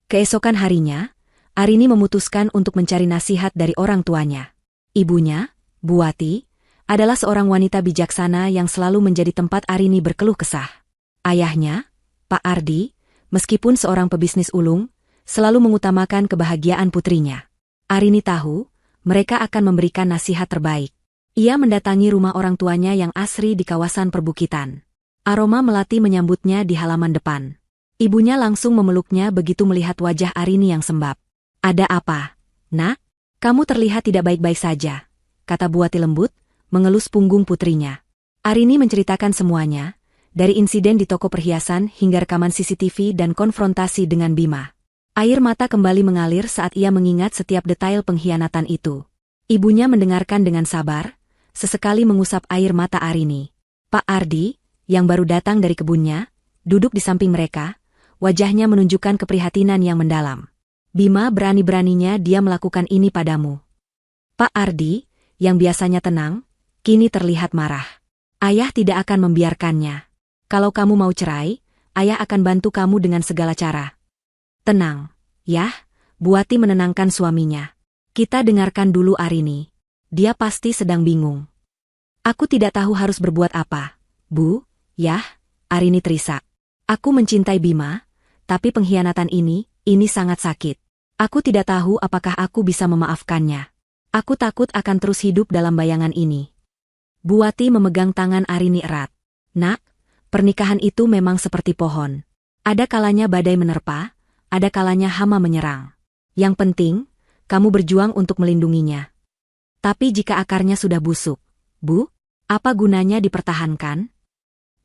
Keesokan harinya, Arini memutuskan untuk mencari nasihat dari orang tuanya. Ibunya, Buati, adalah seorang wanita bijaksana yang selalu menjadi tempat Arini berkeluh kesah. Ayahnya, Pak Ardi, meskipun seorang pebisnis ulung, selalu mengutamakan kebahagiaan putrinya. Arini tahu, mereka akan memberikan nasihat terbaik. Ia mendatangi rumah orang tuanya yang asri di kawasan perbukitan. Aroma melati menyambutnya di halaman depan. Ibunya langsung memeluknya begitu melihat wajah Arini yang sembab. "Ada apa, Nak? Kamu terlihat tidak baik-baik saja," kata Buati lembut, mengelus punggung putrinya. Arini menceritakan semuanya, dari insiden di toko perhiasan hingga rekaman CCTV dan konfrontasi dengan Bima. Air mata kembali mengalir saat ia mengingat setiap detail pengkhianatan itu. Ibunya mendengarkan dengan sabar, sesekali mengusap air mata Arini. Pak Ardi, yang baru datang dari kebunnya, duduk di samping mereka, wajahnya menunjukkan keprihatinan yang mendalam. "Bima berani-beraninya dia melakukan ini padamu." Pak Ardi, yang biasanya tenang, kini terlihat marah. "Ayah tidak akan membiarkannya. Kalau kamu mau cerai, ayah akan bantu kamu dengan segala cara." "Tenang, Yah," Buati menenangkan suaminya. "Kita dengarkan dulu Arini. Dia pasti sedang bingung." "Aku tidak tahu harus berbuat apa, Bu, Yah," Arini terisak. "Aku mencintai Bima, tapi pengkhianatan ini sangat sakit. Aku tidak tahu apakah aku bisa memaafkannya. Aku takut akan terus hidup dalam bayangan ini." Buati memegang tangan Arini erat. "Nak, pernikahan itu memang seperti pohon. Ada kalanya badai menerpa, ada kalanya hama menyerang. Yang penting, kamu berjuang untuk melindunginya. Tapi jika akarnya sudah busuk, Bu, apa gunanya dipertahankan?"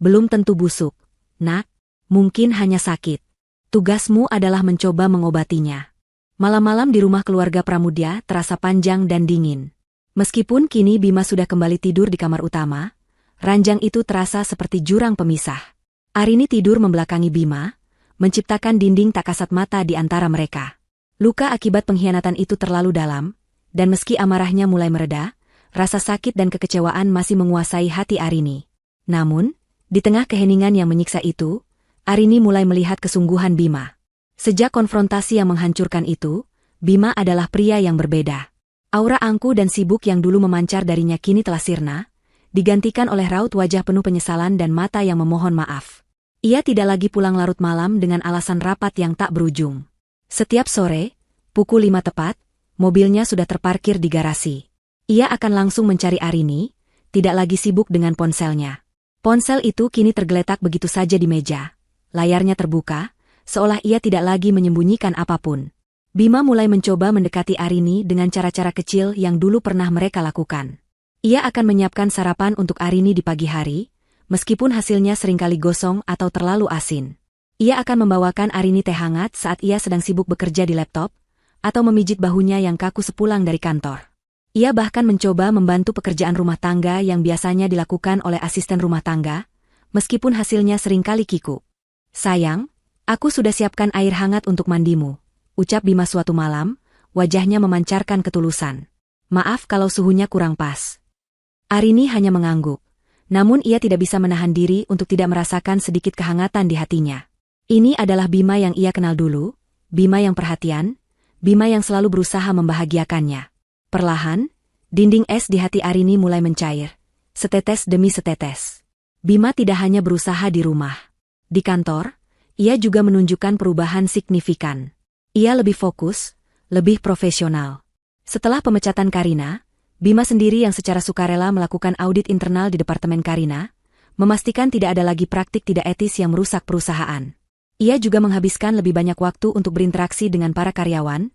"Belum tentu busuk, Nak. Mungkin hanya sakit. Tugasmu adalah mencoba mengobatinya." Malam-malam di rumah keluarga Pramudia terasa panjang dan dingin. Meskipun kini Bima sudah kembali tidur di kamar utama, ranjang itu terasa seperti jurang pemisah. Arini tidur membelakangi Bima, menciptakan dinding tak kasat mata di antara mereka. Luka akibat pengkhianatan itu terlalu dalam, dan meski amarahnya mulai mereda, rasa sakit dan kekecewaan masih menguasai hati Arini. Namun, di tengah keheningan yang menyiksa itu, Arini mulai melihat kesungguhan Bima. Sejak konfrontasi yang menghancurkan itu, Bima adalah pria yang berbeda. Aura angkuh dan sibuk yang dulu memancar darinya kini telah sirna, digantikan oleh raut wajah penuh penyesalan dan mata yang memohon maaf. Ia tidak lagi pulang larut malam dengan alasan rapat yang tak berujung. Setiap sore, pukul 5 tepat, mobilnya sudah terparkir di garasi. Ia akan langsung mencari Arini, tidak lagi sibuk dengan ponselnya. Ponsel itu kini tergeletak begitu saja di meja. Layarnya terbuka, seolah ia tidak lagi menyembunyikan apapun. Bima mulai mencoba mendekati Arini dengan cara-cara kecil yang dulu pernah mereka lakukan. Ia akan menyiapkan sarapan untuk Arini di pagi hari, meskipun hasilnya seringkali gosong atau terlalu asin. Ia akan membawakan Arini teh hangat saat ia sedang sibuk bekerja di laptop, atau memijit bahunya yang kaku sepulang dari kantor. Ia bahkan mencoba membantu pekerjaan rumah tangga yang biasanya dilakukan oleh asisten rumah tangga, meskipun hasilnya seringkali kikuk. "Sayang, aku sudah siapkan air hangat untuk mandimu," ucap Bima suatu malam, wajahnya memancarkan ketulusan. "Maaf kalau suhunya kurang pas." Arini hanya mengangguk. Namun ia tidak bisa menahan diri untuk tidak merasakan sedikit kehangatan di hatinya. Ini adalah Bima yang ia kenal dulu, Bima yang perhatian, Bima yang selalu berusaha membahagiakannya. Perlahan, dinding es di hati Arini mulai mencair, setetes demi setetes. Bima tidak hanya berusaha di rumah. Di kantor, ia juga menunjukkan perubahan signifikan. Ia lebih fokus, lebih profesional. Setelah pemecatan Karina, Bima sendiri yang secara sukarela melakukan audit internal di Departemen Karina, memastikan tidak ada lagi praktik tidak etis yang merusak perusahaan. Ia juga menghabiskan lebih banyak waktu untuk berinteraksi dengan para karyawan,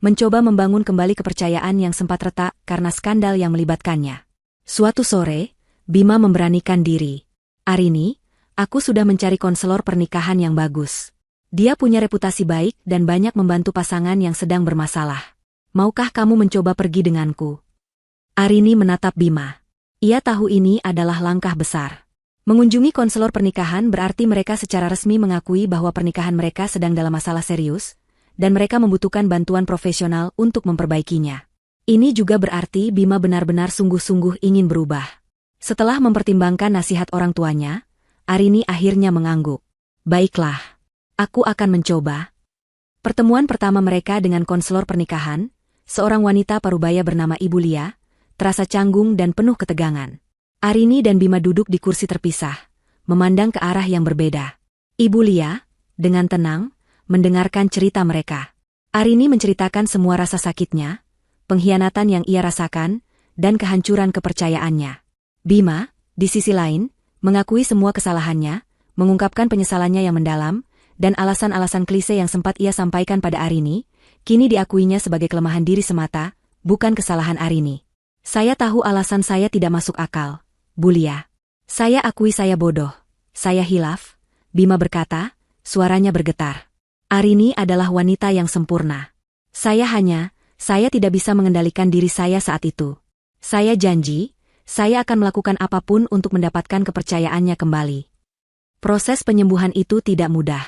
mencoba membangun kembali kepercayaan yang sempat retak karena skandal yang melibatkannya. Suatu sore, Bima memberanikan diri. "Arini, aku sudah mencari konselor pernikahan yang bagus. Dia punya reputasi baik dan banyak membantu pasangan yang sedang bermasalah. Maukah kamu mencoba pergi denganku?" Arini menatap Bima. Ia tahu ini adalah langkah besar. Mengunjungi konselor pernikahan berarti mereka secara resmi mengakui bahwa pernikahan mereka sedang dalam masalah serius, dan mereka membutuhkan bantuan profesional untuk memperbaikinya. Ini juga berarti Bima benar-benar sungguh-sungguh ingin berubah. Setelah mempertimbangkan nasihat orang tuanya, Arini akhirnya mengangguk. "Baiklah, aku akan mencoba." Pertemuan pertama mereka dengan konselor pernikahan, seorang wanita parubaya bernama Ibu Lia, terasa canggung dan penuh ketegangan. Arini dan Bima duduk di kursi terpisah, memandang ke arah yang berbeda. Ibu Lia, dengan tenang, mendengarkan cerita mereka. Arini menceritakan semua rasa sakitnya, pengkhianatan yang ia rasakan, dan kehancuran kepercayaannya. Bima, di sisi lain, mengakui semua kesalahannya, mengungkapkan penyesalannya yang mendalam, dan alasan-alasan klise yang sempat ia sampaikan pada Arini, kini diakuinya sebagai kelemahan diri semata, bukan kesalahan Arini. Saya tahu alasan saya tidak masuk akal, Bu Lia. Saya akui saya bodoh. Saya hilaf, Bima berkata, suaranya bergetar. Arini adalah wanita yang sempurna. Saya tidak bisa mengendalikan diri saya saat itu. Saya janji, saya akan melakukan apapun untuk mendapatkan kepercayaannya kembali. Proses penyembuhan itu tidak mudah.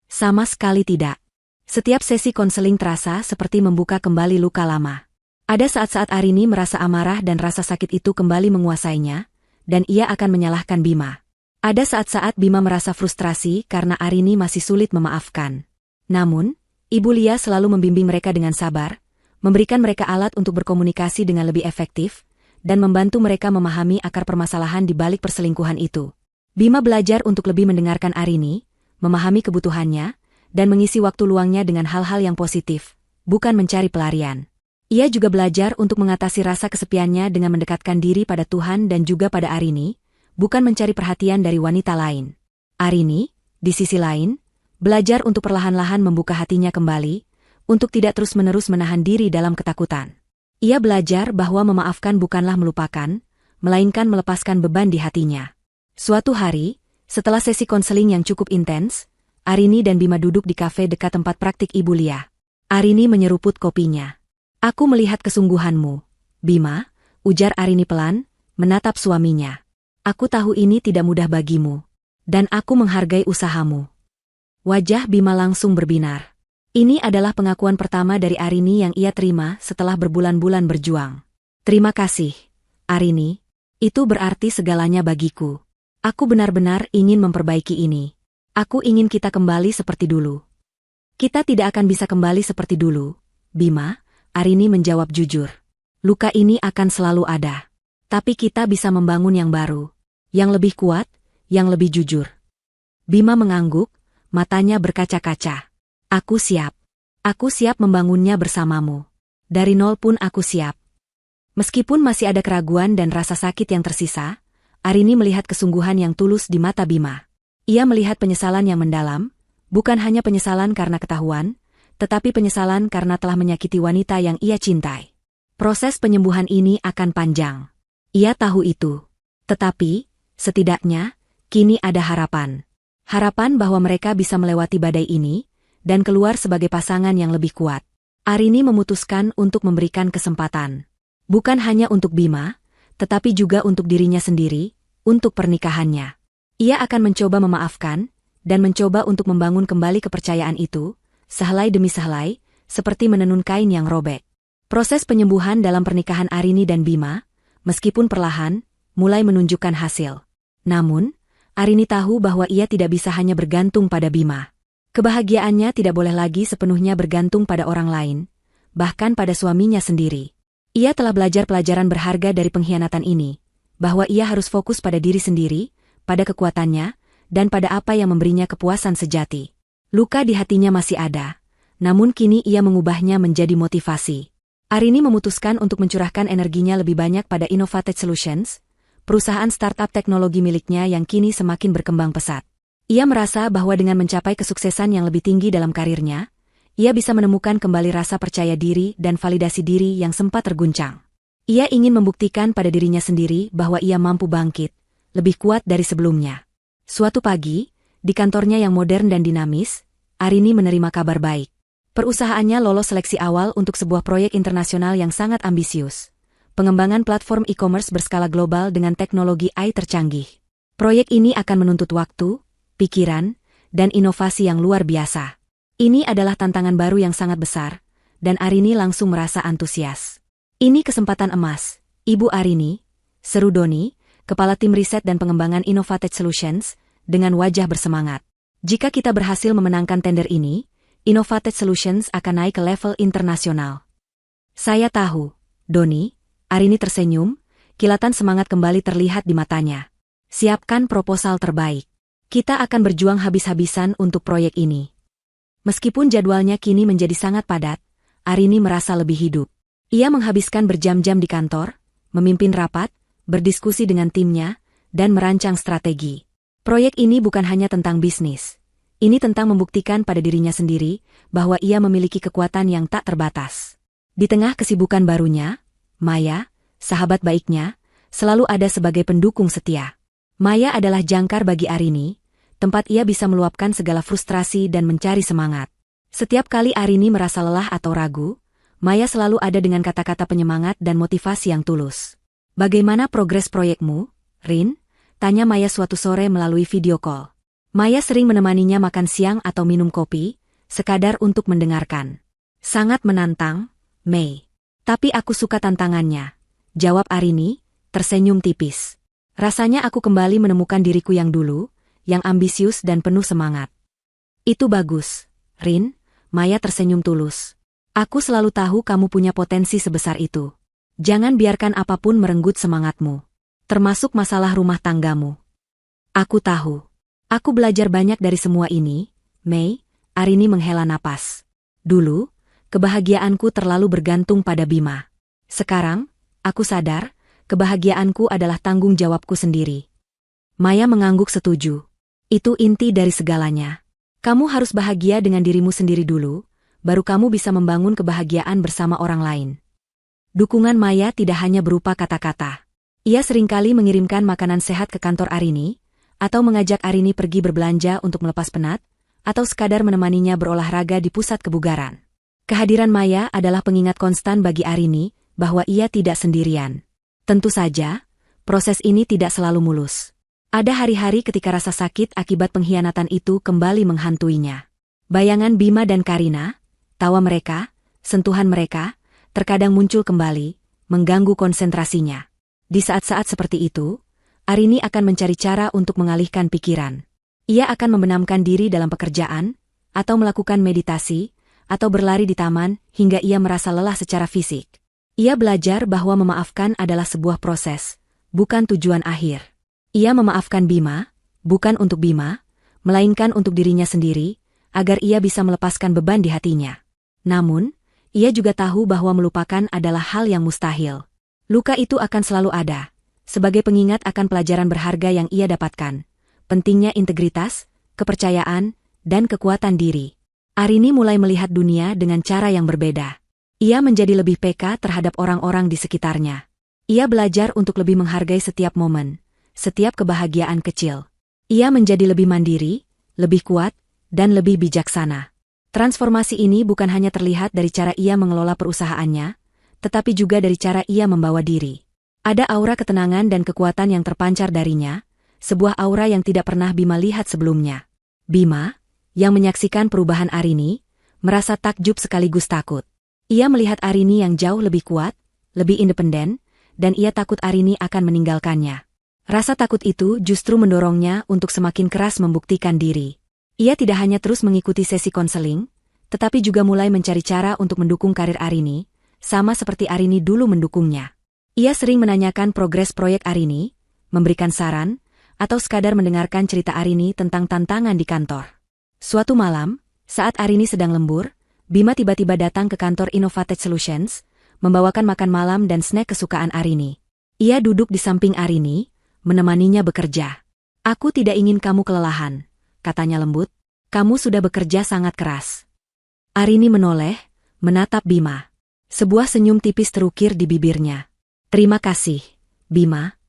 Sama sekali tidak. Setiap sesi konseling terasa seperti membuka kembali luka lama. Ada saat-saat Arini merasa amarah dan rasa sakit itu kembali menguasainya, dan ia akan menyalahkan Bima. Ada saat-saat Bima merasa frustrasi karena Arini masih sulit memaafkan. Namun, Ibu Lia selalu membimbing mereka dengan sabar, memberikan mereka alat untuk berkomunikasi dengan lebih efektif, dan membantu mereka memahami akar permasalahan di balik perselingkuhan itu. Bima belajar untuk lebih mendengarkan Arini, memahami kebutuhannya, dan mengisi waktu luangnya dengan hal-hal yang positif, bukan mencari pelarian. Ia juga belajar untuk mengatasi rasa kesepiannya dengan mendekatkan diri pada Tuhan dan juga pada Arini, bukan mencari perhatian dari wanita lain. Arini, di sisi lain, belajar untuk perlahan-lahan membuka hatinya kembali, untuk tidak terus-menerus menahan diri dalam ketakutan. Ia belajar bahwa memaafkan bukanlah melupakan, melainkan melepaskan beban di hatinya. Suatu hari, setelah sesi konseling yang cukup intens, Arini dan Bima duduk di kafe dekat tempat praktik Ibu Lia. Arini menyeruput kopinya. Aku melihat kesungguhanmu, Bima, ujar Arini pelan, menatap suaminya. Aku tahu ini tidak mudah bagimu. Dan aku menghargai usahamu. Wajah Bima langsung berbinar. Ini adalah pengakuan pertama dari Arini yang ia terima setelah berbulan-bulan berjuang. Terima kasih, Arini. Itu berarti segalanya bagiku. Aku benar-benar ingin memperbaiki ini. Aku ingin kita kembali seperti dulu. Kita tidak akan bisa kembali seperti dulu, Bima, Arini menjawab jujur. Luka ini akan selalu ada. Tapi kita bisa membangun yang baru. Yang lebih kuat, yang lebih jujur. Bima mengangguk, matanya berkaca-kaca. Aku siap. Aku siap membangunnya bersamamu. Dari nol pun aku siap. Meskipun masih ada keraguan dan rasa sakit yang tersisa, Arini melihat kesungguhan yang tulus di mata Bima. Ia melihat penyesalan yang mendalam, bukan hanya penyesalan karena ketahuan, tetapi penyesalan karena telah menyakiti wanita yang ia cintai. Proses penyembuhan ini akan panjang. Ia tahu itu. Tetapi, setidaknya, kini ada harapan. Harapan bahwa mereka bisa melewati badai ini, dan keluar sebagai pasangan yang lebih kuat. Arini memutuskan untuk memberikan kesempatan. Bukan hanya untuk Bima, tetapi juga untuk dirinya sendiri, untuk pernikahannya. Ia akan mencoba memaafkan, dan mencoba untuk membangun kembali kepercayaan itu, sehelai demi sehelai, seperti menenun kain yang robek. Proses penyembuhan dalam pernikahan Arini dan Bima, meskipun perlahan, mulai menunjukkan hasil. Namun, Arini tahu bahwa ia tidak bisa hanya bergantung pada Bima. Kebahagiaannya tidak boleh lagi sepenuhnya bergantung pada orang lain, bahkan pada suaminya sendiri. Ia telah belajar pelajaran berharga dari pengkhianatan ini, bahwa ia harus fokus pada diri sendiri, pada kekuatannya, dan pada apa yang memberinya kepuasan sejati. Luka di hatinya masih ada, namun kini ia mengubahnya menjadi motivasi. Arini memutuskan untuk mencurahkan energinya lebih banyak pada Innovated Solutions, perusahaan startup teknologi miliknya yang kini semakin berkembang pesat. Ia merasa bahwa dengan mencapai kesuksesan yang lebih tinggi dalam karirnya, ia bisa menemukan kembali rasa percaya diri dan validasi diri yang sempat terguncang. Ia ingin membuktikan pada dirinya sendiri bahwa ia mampu bangkit, lebih kuat dari sebelumnya. Suatu pagi, di kantornya yang modern dan dinamis, Arini menerima kabar baik. Perusahaannya lolos seleksi awal untuk sebuah proyek internasional yang sangat ambisius. Pengembangan platform e-commerce berskala global dengan teknologi AI tercanggih. Proyek ini akan menuntut waktu, pikiran, dan inovasi yang luar biasa. Ini adalah tantangan baru yang sangat besar, dan Arini langsung merasa antusias. Ini kesempatan emas, Ibu Arini, seru Doni, Kepala Tim Riset dan Pengembangan Innovated Solutions, dengan wajah bersemangat. Jika kita berhasil memenangkan tender ini, Innovated Solutions akan naik ke level internasional. Saya tahu, Doni, Arini tersenyum, kilatan semangat kembali terlihat di matanya. Siapkan proposal terbaik. Kita akan berjuang habis-habisan untuk proyek ini. Meskipun jadwalnya kini menjadi sangat padat, Arini merasa lebih hidup. Ia menghabiskan berjam-jam di kantor, memimpin rapat, berdiskusi dengan timnya, dan merancang strategi. Proyek ini bukan hanya tentang bisnis. Ini tentang membuktikan pada dirinya sendiri bahwa ia memiliki kekuatan yang tak terbatas. Di tengah kesibukan barunya, Maya, sahabat baiknya, selalu ada sebagai pendukung setia. Maya adalah jangkar bagi Arini, tempat ia bisa meluapkan segala frustrasi dan mencari semangat. Setiap kali Arini merasa lelah atau ragu, Maya selalu ada dengan kata-kata penyemangat dan motivasi yang tulus. "Bagaimana progres proyekmu, Rin?" tanya Maya suatu sore melalui video call. Maya sering menemaninya makan siang atau minum kopi, sekadar untuk mendengarkan. "Sangat menantang, Mei. Tapi aku suka tantangannya," jawab Arini, tersenyum tipis. "Rasanya aku kembali menemukan diriku yang dulu, yang ambisius dan penuh semangat." "Itu bagus, Rin," Maya tersenyum tulus. "Aku selalu tahu kamu punya potensi sebesar itu. Jangan biarkan apapun merenggut semangatmu. Termasuk masalah rumah tanggamu. Aku tahu. Aku belajar banyak dari semua ini, Mei." Arini menghela napas. "Dulu, kebahagiaanku terlalu bergantung pada Bima. Sekarang, aku sadar, kebahagiaanku adalah tanggung jawabku sendiri." Maya mengangguk setuju. "Itu inti dari segalanya. Kamu harus bahagia dengan dirimu sendiri dulu, baru kamu bisa membangun kebahagiaan bersama orang lain." Dukungan Maya tidak hanya berupa kata-kata. Ia seringkali mengirimkan makanan sehat ke kantor Arini, atau mengajak Arini pergi berbelanja untuk melepas penat, atau sekadar menemaninya berolahraga di pusat kebugaran. Kehadiran Maya adalah pengingat konstan bagi Arini bahwa ia tidak sendirian. Tentu saja, proses ini tidak selalu mulus. Ada hari-hari ketika rasa sakit akibat pengkhianatan itu kembali menghantuinya. Bayangan Bima dan Karina, tawa mereka, sentuhan mereka, terkadang muncul kembali, mengganggu konsentrasinya. Di saat-saat seperti itu, Arini akan mencari cara untuk mengalihkan pikiran. Ia akan membenamkan diri dalam pekerjaan, atau melakukan meditasi, atau berlari di taman hingga ia merasa lelah secara fisik. Ia belajar bahwa memaafkan adalah sebuah proses, bukan tujuan akhir. Ia memaafkan Bima, bukan untuk Bima, melainkan untuk dirinya sendiri, agar ia bisa melepaskan beban di hatinya. Namun, ia juga tahu bahwa melupakan adalah hal yang mustahil. Luka itu akan selalu ada, sebagai pengingat akan pelajaran berharga yang ia dapatkan. Pentingnya integritas, kepercayaan, dan kekuatan diri. Arini mulai melihat dunia dengan cara yang berbeda. Ia menjadi lebih peka terhadap orang-orang di sekitarnya. Ia belajar untuk lebih menghargai setiap momen, setiap kebahagiaan kecil. Ia menjadi lebih mandiri, lebih kuat, dan lebih bijaksana. Transformasi ini bukan hanya terlihat dari cara ia mengelola perusahaannya, tetapi juga dari cara ia membawa diri. Ada aura ketenangan dan kekuatan yang terpancar darinya, sebuah aura yang tidak pernah Bima lihat sebelumnya. Bima, yang menyaksikan perubahan Arini, merasa takjub sekaligus takut. Ia melihat Arini yang jauh lebih kuat, lebih independen, dan ia takut Arini akan meninggalkannya. Rasa takut itu justru mendorongnya untuk semakin keras membuktikan diri. Ia tidak hanya terus mengikuti sesi konseling, tetapi juga mulai mencari cara untuk mendukung karir Arini, sama seperti Arini dulu mendukungnya. Ia sering menanyakan progres proyek Arini, memberikan saran, atau sekadar mendengarkan cerita Arini tentang tantangan di kantor. Suatu malam, saat Arini sedang lembur, Bima tiba-tiba datang ke kantor Innovative Solutions, membawakan makan malam dan snack kesukaan Arini. Ia duduk di samping Arini, menemaninya bekerja. "Aku tidak ingin kamu kelelahan," katanya lembut. "Kamu sudah bekerja sangat keras." Arini menoleh, menatap Bima. Sebuah senyum tipis terukir di bibirnya. "Terima kasih, Bima."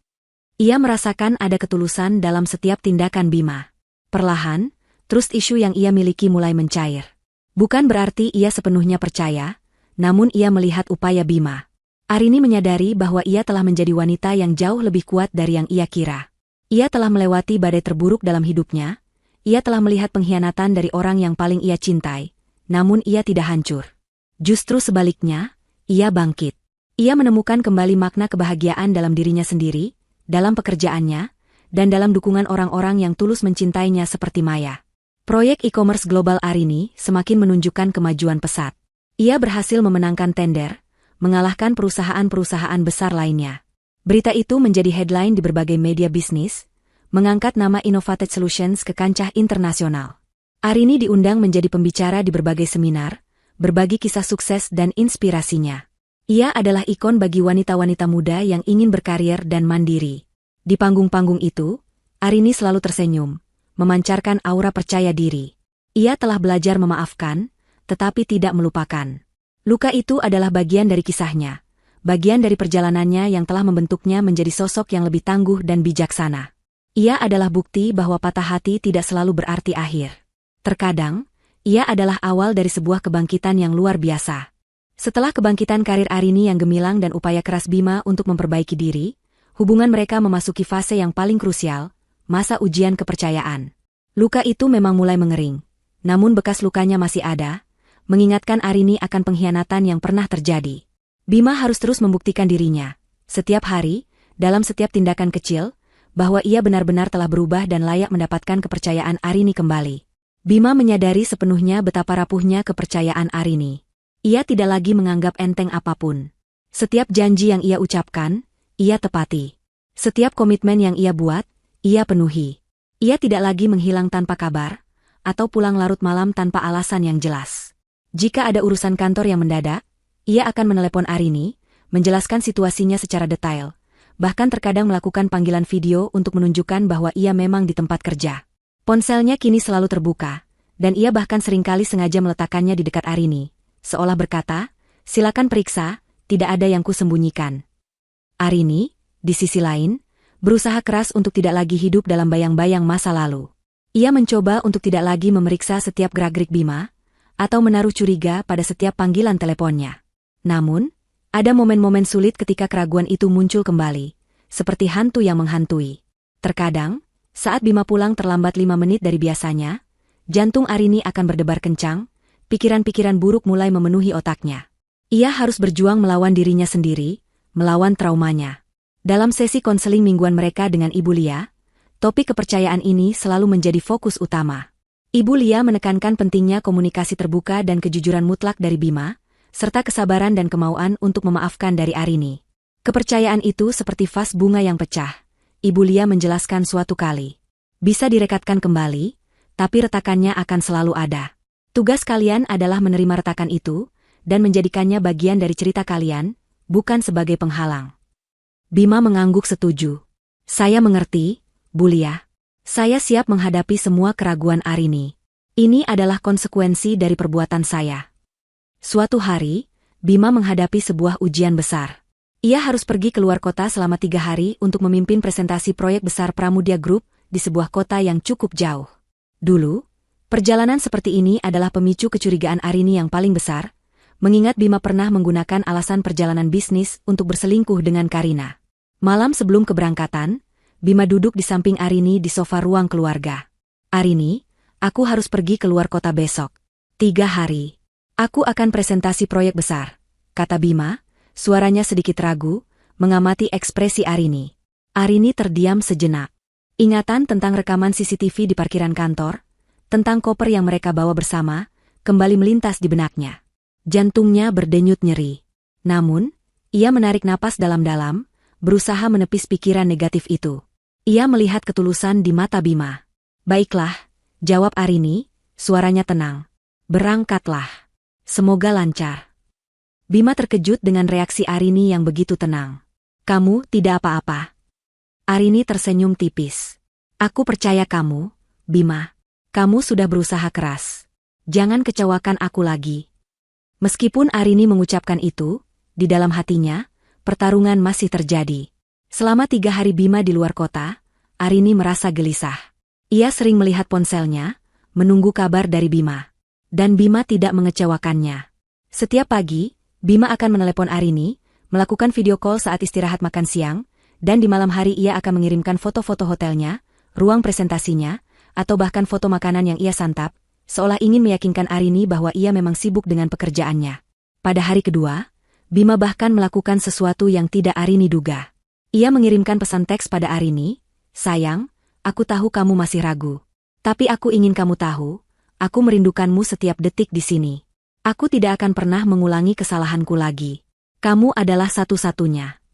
Ia merasakan ada ketulusan dalam setiap tindakan Bima. Perlahan, trust issue yang ia miliki mulai mencair. Bukan berarti ia sepenuhnya percaya, namun ia melihat upaya Bima. Arini menyadari bahwa ia telah menjadi wanita yang jauh lebih kuat dari yang ia kira. Ia telah melewati badai terburuk dalam hidupnya, ia telah melihat pengkhianatan dari orang yang paling ia cintai, namun ia tidak hancur. Justru sebaliknya, ia bangkit. Ia menemukan kembali makna kebahagiaan dalam dirinya sendiri, dalam pekerjaannya, dan dalam dukungan orang-orang yang tulus mencintainya seperti Maya. Proyek e-commerce global Arini semakin menunjukkan kemajuan pesat. Ia berhasil memenangkan tender, mengalahkan perusahaan-perusahaan besar lainnya. Berita itu menjadi headline di berbagai media bisnis, mengangkat nama Innovated Solutions ke kancah internasional. Arini diundang menjadi pembicara di berbagai seminar, berbagi kisah sukses dan inspirasinya. Ia adalah ikon bagi wanita-wanita muda yang ingin berkarir dan mandiri. Di panggung-panggung itu, Arini selalu tersenyum, memancarkan aura percaya diri. Ia telah belajar memaafkan, tetapi tidak melupakan. Luka itu adalah bagian dari kisahnya, bagian dari perjalanannya yang telah membentuknya menjadi sosok yang lebih tangguh dan bijaksana. Ia adalah bukti bahwa patah hati tidak selalu berarti akhir. Terkadang, ia adalah awal dari sebuah kebangkitan yang luar biasa. Setelah kebangkitan karir Arini yang gemilang dan upaya keras Bima untuk memperbaiki diri, hubungan mereka memasuki fase yang paling krusial, masa ujian kepercayaan. Luka itu memang mulai mengering, namun bekas lukanya masih ada, mengingatkan Arini akan pengkhianatan yang pernah terjadi. Bima harus terus membuktikan dirinya, setiap hari, dalam setiap tindakan kecil, bahwa ia benar-benar telah berubah dan layak mendapatkan kepercayaan Arini kembali. Bima menyadari sepenuhnya betapa rapuhnya kepercayaan Arini. Ia tidak lagi menganggap enteng apapun. Setiap janji yang ia ucapkan, ia tepati. Setiap komitmen yang ia buat, ia penuhi. Ia tidak lagi menghilang tanpa kabar, atau pulang larut malam tanpa alasan yang jelas. Jika ada urusan kantor yang mendadak, ia akan menelepon Arini, menjelaskan situasinya secara detail, bahkan terkadang melakukan panggilan video untuk menunjukkan bahwa ia memang di tempat kerja. Ponselnya kini selalu terbuka, dan ia bahkan seringkali sengaja meletakkannya di dekat Arini, seolah berkata, "Silakan periksa, tidak ada yang kusembunyikan." Arini, di sisi lain, berusaha keras untuk tidak lagi hidup dalam bayang-bayang masa lalu. Ia mencoba untuk tidak lagi memeriksa setiap gerak-gerik Bima, atau menaruh curiga pada setiap panggilan teleponnya. Namun, ada momen-momen sulit ketika keraguan itu muncul kembali, seperti hantu yang menghantui. Terkadang, saat Bima pulang terlambat 5 menit dari biasanya, jantung Arini akan berdebar kencang, pikiran-pikiran buruk mulai memenuhi otaknya. Ia harus berjuang melawan dirinya sendiri, melawan traumanya. Dalam sesi konseling mingguan mereka dengan Ibu Lia, topik kepercayaan ini selalu menjadi fokus utama. Ibu Lia menekankan pentingnya komunikasi terbuka dan kejujuran mutlak dari Bima, serta kesabaran dan kemauan untuk memaafkan dari Arini. Kepercayaan itu seperti vas bunga yang pecah, Ibu Lia menjelaskan suatu kali. Bisa direkatkan kembali, tapi retakannya akan selalu ada. Tugas kalian adalah menerima retakan itu, dan menjadikannya bagian dari cerita kalian, bukan sebagai penghalang. Bima mengangguk setuju. Saya mengerti, Bu Lia. Saya siap menghadapi semua keraguan Arini. Ini adalah konsekuensi dari perbuatan saya. Suatu hari, Bima menghadapi sebuah ujian besar. Ia harus pergi keluar kota selama 3 hari untuk memimpin presentasi proyek besar Pramudia Group di sebuah kota yang cukup jauh. Dulu, perjalanan seperti ini adalah pemicu kecurigaan Arini yang paling besar, mengingat Bima pernah menggunakan alasan perjalanan bisnis untuk berselingkuh dengan Karina. Malam sebelum keberangkatan, Bima duduk di samping Arini di sofa ruang keluarga. "Arini, aku harus pergi keluar kota besok. 3 hari. Aku akan presentasi proyek besar," kata Bima, suaranya sedikit ragu, mengamati ekspresi Arini. Arini terdiam sejenak. Ingatan tentang rekaman CCTV di parkiran kantor, tentang koper yang mereka bawa bersama, kembali melintas di benaknya. Jantungnya berdenyut nyeri. Namun, ia menarik napas dalam-dalam, berusaha menepis pikiran negatif itu. Ia melihat ketulusan di mata Bima. "Baiklah," jawab Arini, suaranya tenang. "Berangkatlah. Semoga lancar." Bima terkejut dengan reaksi Arini yang begitu tenang. "Kamu tidak apa-apa." Arini tersenyum tipis. "Aku percaya kamu, Bima. Kamu sudah berusaha keras. Jangan kecewakan aku lagi." Meskipun Arini mengucapkan itu, di dalam hatinya, pertarungan masih terjadi. Selama 3 hari Bima di luar kota, Arini merasa gelisah. Ia sering melihat ponselnya, menunggu kabar dari Bima. Dan Bima tidak mengecewakannya. Setiap pagi, Bima akan menelepon Arini, melakukan video call saat istirahat makan siang, dan di malam hari ia akan mengirimkan foto-foto hotelnya, ruang presentasinya, atau bahkan foto makanan yang ia santap, seolah ingin meyakinkan Arini bahwa ia memang sibuk dengan pekerjaannya. Pada hari kedua, Bima bahkan melakukan sesuatu yang tidak Arini duga. Ia mengirimkan pesan teks pada Arini, "Sayang, aku tahu kamu masih ragu. Tapi aku ingin kamu tahu, aku merindukanmu setiap detik di sini. Aku tidak akan pernah mengulangi kesalahanku lagi. Kamu adalah satu-satunya.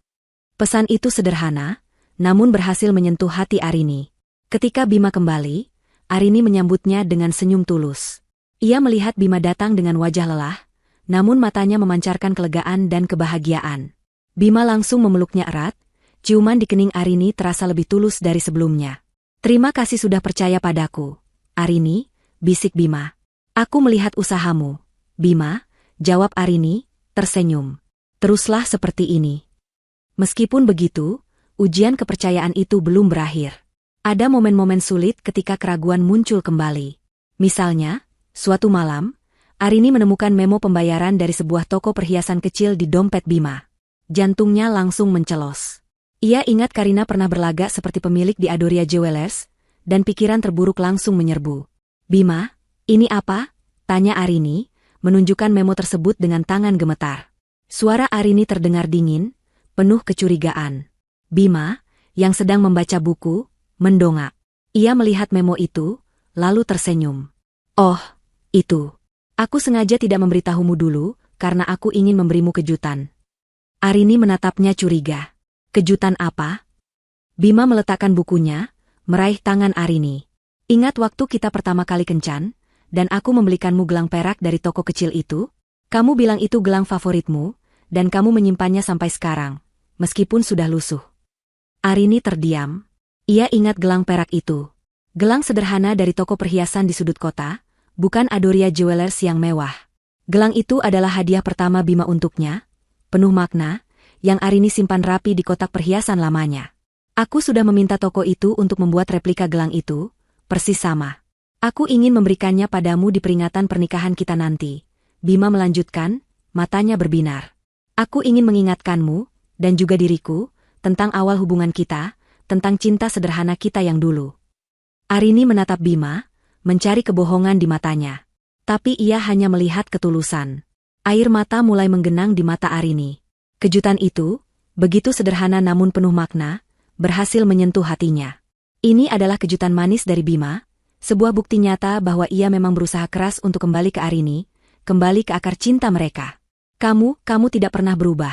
Pesan itu sederhana, namun berhasil menyentuh hati Arini. Ketika Bima kembali, Arini menyambutnya dengan senyum tulus. Ia melihat Bima datang dengan wajah lelah, namun matanya memancarkan kelegaan dan kebahagiaan. Bima langsung memeluknya erat, ciuman di kening Arini terasa lebih tulus dari sebelumnya. Terima kasih sudah percaya padaku, Arini, bisik Bima. Aku melihat usahamu, Bima, jawab Arini, tersenyum. Teruslah seperti ini. Meskipun begitu, ujian kepercayaan itu belum berakhir. Ada momen-momen sulit ketika keraguan muncul kembali. Misalnya, suatu malam, Arini menemukan memo pembayaran dari sebuah toko perhiasan kecil di dompet Bima. Jantungnya langsung mencelos. Ia ingat Karina pernah berlagak seperti pemilik di Adoria Jewelers, dan pikiran terburuk langsung menyerbu. Bima, ini apa? Tanya Arini, menunjukkan memo tersebut dengan tangan gemetar. Suara Arini terdengar dingin, penuh kecurigaan. Bima, yang sedang membaca buku, mendongak. Ia melihat memo itu, lalu tersenyum. Oh, itu. Aku sengaja tidak memberitahumu dulu, karena aku ingin memberimu kejutan. Arini menatapnya curiga. Kejutan apa? Bima meletakkan bukunya, meraih tangan Arini. Ingat waktu kita pertama kali kencan, dan aku membelikanmu gelang perak dari toko kecil itu? Kamu bilang itu gelang favoritmu, dan kamu menyimpannya sampai sekarang, meskipun sudah lusuh. Arini terdiam. Ia ingat gelang perak itu. Gelang sederhana dari toko perhiasan di sudut kota, bukan Adoria Jewelers yang mewah. Gelang itu adalah hadiah pertama Bima untuknya, penuh makna, yang Arini simpan rapi di kotak perhiasan lamanya. Aku sudah meminta toko itu untuk membuat replika gelang itu, persis sama. Aku ingin memberikannya padamu di peringatan pernikahan kita nanti. Bima melanjutkan, matanya berbinar. Aku ingin mengingatkanmu, dan juga diriku, tentang awal hubungan kita, tentang cinta sederhana kita yang dulu. Arini menatap Bima, mencari kebohongan di matanya. Tapi ia hanya melihat ketulusan. Air mata mulai menggenang di mata Arini. Kejutan itu, begitu sederhana namun penuh makna, berhasil menyentuh hatinya. Ini adalah kejutan manis dari Bima, sebuah bukti nyata bahwa ia memang berusaha keras untuk kembali ke Arini, kembali ke akar cinta mereka. Kamu tidak pernah berubah,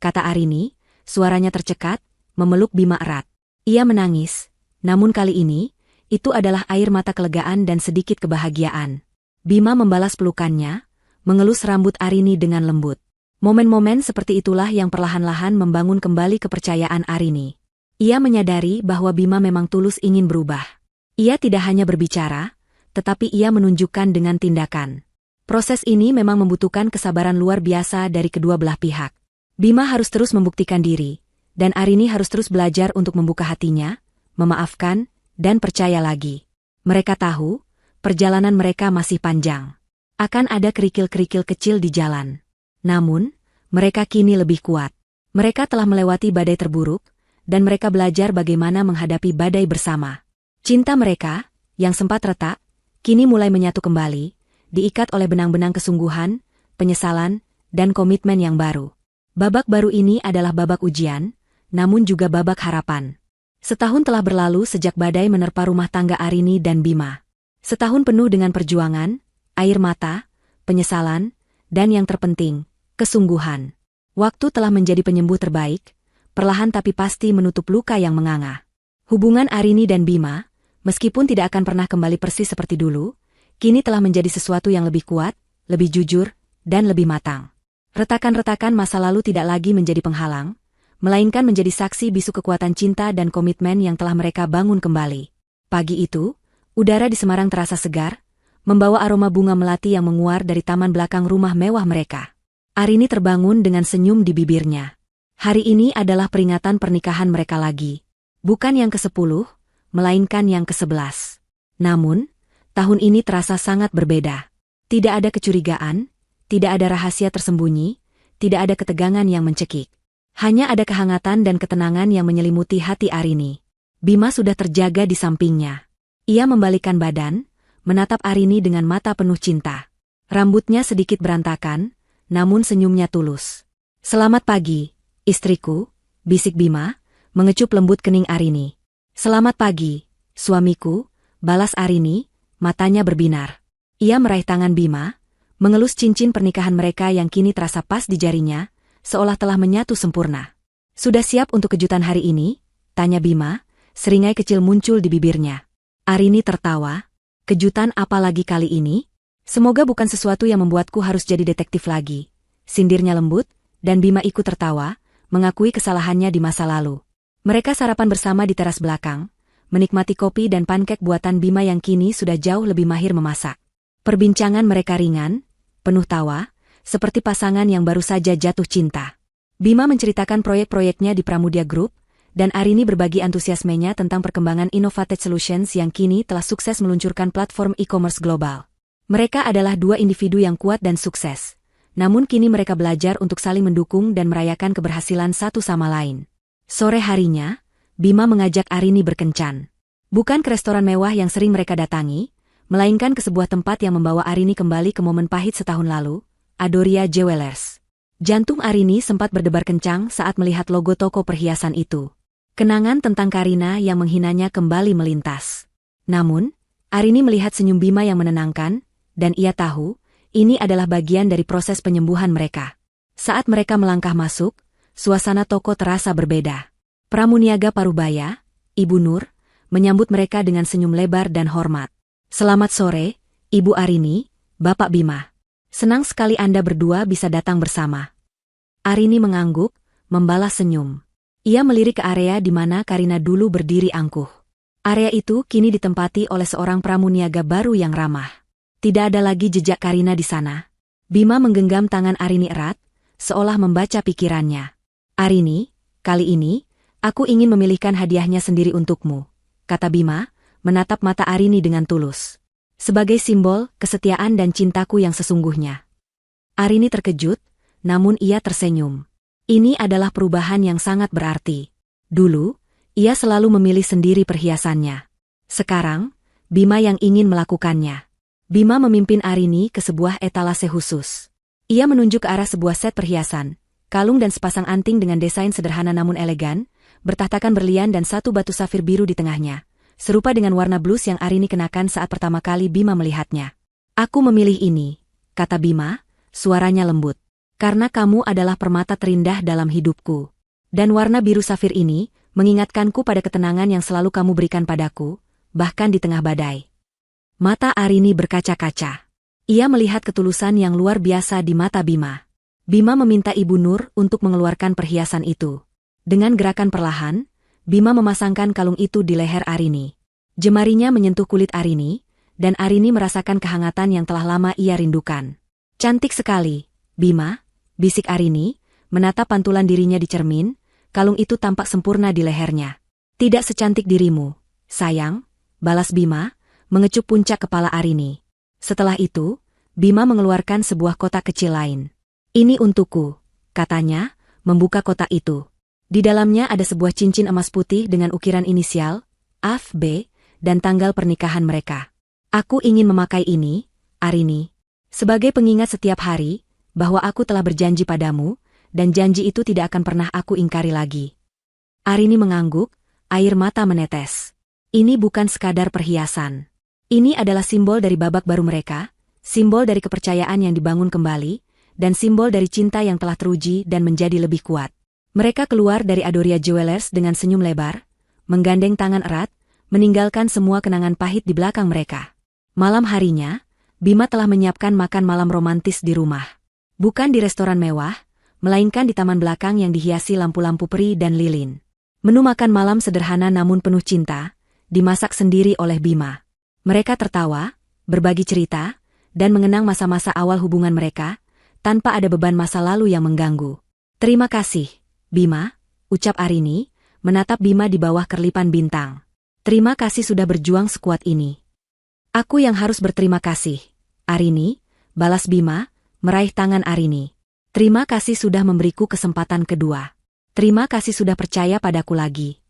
kata Arini, suaranya tercekat, memeluk Bima erat. Ia menangis, namun kali ini, itu adalah air mata kelegaan dan sedikit kebahagiaan. Bima membalas pelukannya, mengelus rambut Arini dengan lembut. Momen-momen seperti itulah yang perlahan-lahan membangun kembali kepercayaan Arini. Ia menyadari bahwa Bima memang tulus ingin berubah. Ia tidak hanya berbicara, tetapi ia menunjukkan dengan tindakan. Proses ini memang membutuhkan kesabaran luar biasa dari kedua belah pihak. Bima harus terus membuktikan diri, dan Arini harus terus belajar untuk membuka hatinya, memaafkan, dan percaya lagi. Mereka tahu, perjalanan mereka masih panjang. Akan ada kerikil-kerikil kecil di jalan. Namun, mereka kini lebih kuat. Mereka telah melewati badai terburuk, dan mereka belajar bagaimana menghadapi badai bersama. Cinta mereka, yang sempat retak, kini mulai menyatu kembali, diikat oleh benang-benang kesungguhan, penyesalan, dan komitmen yang baru. Babak baru ini adalah babak ujian, namun juga babak harapan. Setahun telah berlalu sejak badai menerpa rumah tangga Arini dan Bima. Setahun penuh dengan perjuangan, air mata, penyesalan, dan yang terpenting, kesungguhan. Waktu telah menjadi penyembuh terbaik, perlahan tapi pasti menutup luka yang menganga. Hubungan Arini dan Bima, meskipun tidak akan pernah kembali persis seperti dulu, kini telah menjadi sesuatu yang lebih kuat, lebih jujur, dan lebih matang. Retakan-retakan masa lalu tidak lagi menjadi penghalang, melainkan menjadi saksi bisu kekuatan cinta dan komitmen yang telah mereka bangun kembali. Pagi itu, udara di Semarang terasa segar, membawa aroma bunga melati yang menguar dari taman belakang rumah mewah mereka. Arini terbangun dengan senyum di bibirnya. Hari ini adalah peringatan pernikahan mereka lagi. Bukan yang ke-10, melainkan yang ke-11. Namun, tahun ini terasa sangat berbeda. Tidak ada kecurigaan, tidak ada rahasia tersembunyi, tidak ada ketegangan yang mencekik. Hanya ada kehangatan dan ketenangan yang menyelimuti hati Arini. Bima sudah terjaga di sampingnya. Ia membalikkan badan, menatap Arini dengan mata penuh cinta. Rambutnya sedikit berantakan, namun senyumnya tulus. Selamat pagi, istriku, bisik Bima, mengecup lembut kening Arini. Selamat pagi, suamiku, balas Arini, matanya berbinar. Ia meraih tangan Bima, mengelus cincin pernikahan mereka yang kini terasa pas di jarinya, seolah telah menyatu sempurna. Sudah siap untuk kejutan hari ini? Tanya Bima, seringai kecil muncul di bibirnya. Arini tertawa. Kejutan apa lagi kali ini? Semoga bukan sesuatu yang membuatku harus jadi detektif lagi. Sindirnya lembut, dan Bima ikut tertawa, mengakui kesalahannya di masa lalu. Mereka sarapan bersama di teras belakang, menikmati kopi dan pankek buatan Bima yang kini sudah jauh lebih mahir memasak. Perbincangan mereka ringan, penuh tawa, seperti pasangan yang baru saja jatuh cinta. Bima menceritakan proyek-proyeknya di Pramudia Group, dan Arini berbagi antusiasmenya tentang perkembangan Innovated Solutions yang kini telah sukses meluncurkan platform e-commerce global. Mereka adalah dua individu yang kuat dan sukses, namun kini mereka belajar untuk saling mendukung dan merayakan keberhasilan satu sama lain. Sore harinya, Bima mengajak Arini berkencan. Bukan ke restoran mewah yang sering mereka datangi, melainkan ke sebuah tempat yang membawa Arini kembali ke momen pahit setahun lalu, Adoria Jewelers. Jantung Arini sempat berdebar kencang saat melihat logo toko perhiasan itu. Kenangan tentang Karina yang menghinanya kembali melintas. Namun, Arini melihat senyum Bima yang menenangkan, dan ia tahu, ini adalah bagian dari proses penyembuhan mereka. Saat mereka melangkah masuk, suasana toko terasa berbeda. Pramuniaga Parubaya, Ibu Nur, menyambut mereka dengan senyum lebar dan hormat. Selamat sore, Ibu Arini, Bapak Bima. Senang sekali Anda berdua bisa datang bersama. Arini mengangguk, membalas senyum. Ia melirik ke area di mana Karina dulu berdiri angkuh. Area itu kini ditempati oleh seorang pramuniaga baru yang ramah. Tidak ada lagi jejak Karina di sana. Bima menggenggam tangan Arini erat, seolah membaca pikirannya. Arini, kali ini, aku ingin memilihkan hadiahnya sendiri untukmu, kata Bima, menatap mata Arini dengan tulus. Sebagai simbol kesetiaan dan cintaku yang sesungguhnya. Arini terkejut, namun ia tersenyum. Ini adalah perubahan yang sangat berarti. Dulu, ia selalu memilih sendiri perhiasannya. Sekarang, Bima yang ingin melakukannya. Bima memimpin Arini ke sebuah etalase khusus. Ia menunjuk ke arah sebuah set perhiasan, kalung dan sepasang anting dengan desain sederhana namun elegan, bertahtakan berlian dan satu batu safir biru di tengahnya, serupa dengan warna blus yang Arini kenakan saat pertama kali Bima melihatnya. Aku memilih ini, kata Bima, suaranya lembut. Karena kamu adalah permata terindah dalam hidupku. Dan warna biru safir ini mengingatkanku pada ketenangan yang selalu kamu berikan padaku, bahkan di tengah badai. Mata Arini berkaca-kaca. Ia melihat ketulusan yang luar biasa di mata Bima. Bima meminta Ibu Nur untuk mengeluarkan perhiasan itu. Dengan gerakan perlahan, Bima memasangkan kalung itu di leher Arini. Jemarinya menyentuh kulit Arini, dan Arini merasakan kehangatan yang telah lama ia rindukan. Cantik sekali, Bima, bisik Arini, menatap pantulan dirinya di cermin, kalung itu tampak sempurna di lehernya. Tidak secantik dirimu, sayang, balas Bima, mengecup puncak kepala Arini. Setelah itu, Bima mengeluarkan sebuah kotak kecil lain. Ini untukku, katanya, membuka kotak itu. Di dalamnya ada sebuah cincin emas putih dengan ukiran inisial, A.F.B, dan tanggal pernikahan mereka. Aku ingin memakai ini, Arini, sebagai pengingat setiap hari, bahwa aku telah berjanji padamu, dan janji itu tidak akan pernah aku ingkari lagi. Arini mengangguk, air mata menetes. Ini bukan sekadar perhiasan. Ini adalah simbol dari babak baru mereka, simbol dari kepercayaan yang dibangun kembali, dan simbol dari cinta yang telah teruji dan menjadi lebih kuat. Mereka keluar dari Adoria Jewelers dengan senyum lebar, menggandeng tangan erat, meninggalkan semua kenangan pahit di belakang mereka. Malam harinya, Bima telah menyiapkan makan malam romantis di rumah. Bukan di restoran mewah, melainkan di taman belakang yang dihiasi lampu-lampu peri dan lilin. Menu makan malam sederhana namun penuh cinta, dimasak sendiri oleh Bima. Mereka tertawa, berbagi cerita, dan mengenang masa-masa awal hubungan mereka, tanpa ada beban masa lalu yang mengganggu. Terima kasih, Bima, ucap Arini, menatap Bima di bawah kerlipan bintang. Terima kasih sudah berjuang sekuat ini. Aku yang harus berterima kasih, Arini, balas Bima, meraih tangan Arini. Terima kasih sudah memberiku kesempatan kedua. Terima kasih sudah percaya padaku lagi.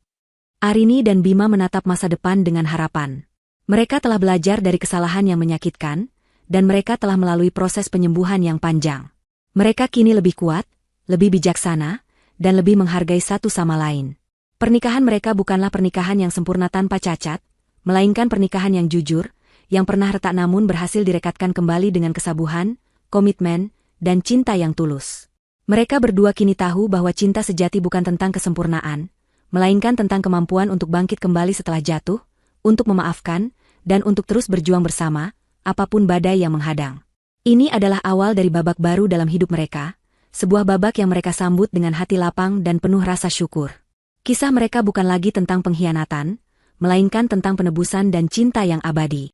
Arini dan Bima menatap masa depan dengan harapan. Mereka telah belajar dari kesalahan yang menyakitkan, dan mereka telah melalui proses penyembuhan yang panjang. Mereka kini lebih kuat, lebih bijaksana, dan lebih menghargai satu sama lain. Pernikahan mereka bukanlah pernikahan yang sempurna tanpa cacat, melainkan pernikahan yang jujur, yang pernah retak namun berhasil direkatkan kembali dengan kesabuhan, komitmen, dan cinta yang tulus. Mereka berdua kini tahu bahwa cinta sejati bukan tentang kesempurnaan, melainkan tentang kemampuan untuk bangkit kembali setelah jatuh, untuk memaafkan, dan untuk terus berjuang bersama, apapun badai yang menghadang. Ini adalah awal dari babak baru dalam hidup mereka, sebuah babak yang mereka sambut dengan hati lapang dan penuh rasa syukur. Kisah mereka bukan lagi tentang pengkhianatan, melainkan tentang penebusan dan cinta yang abadi.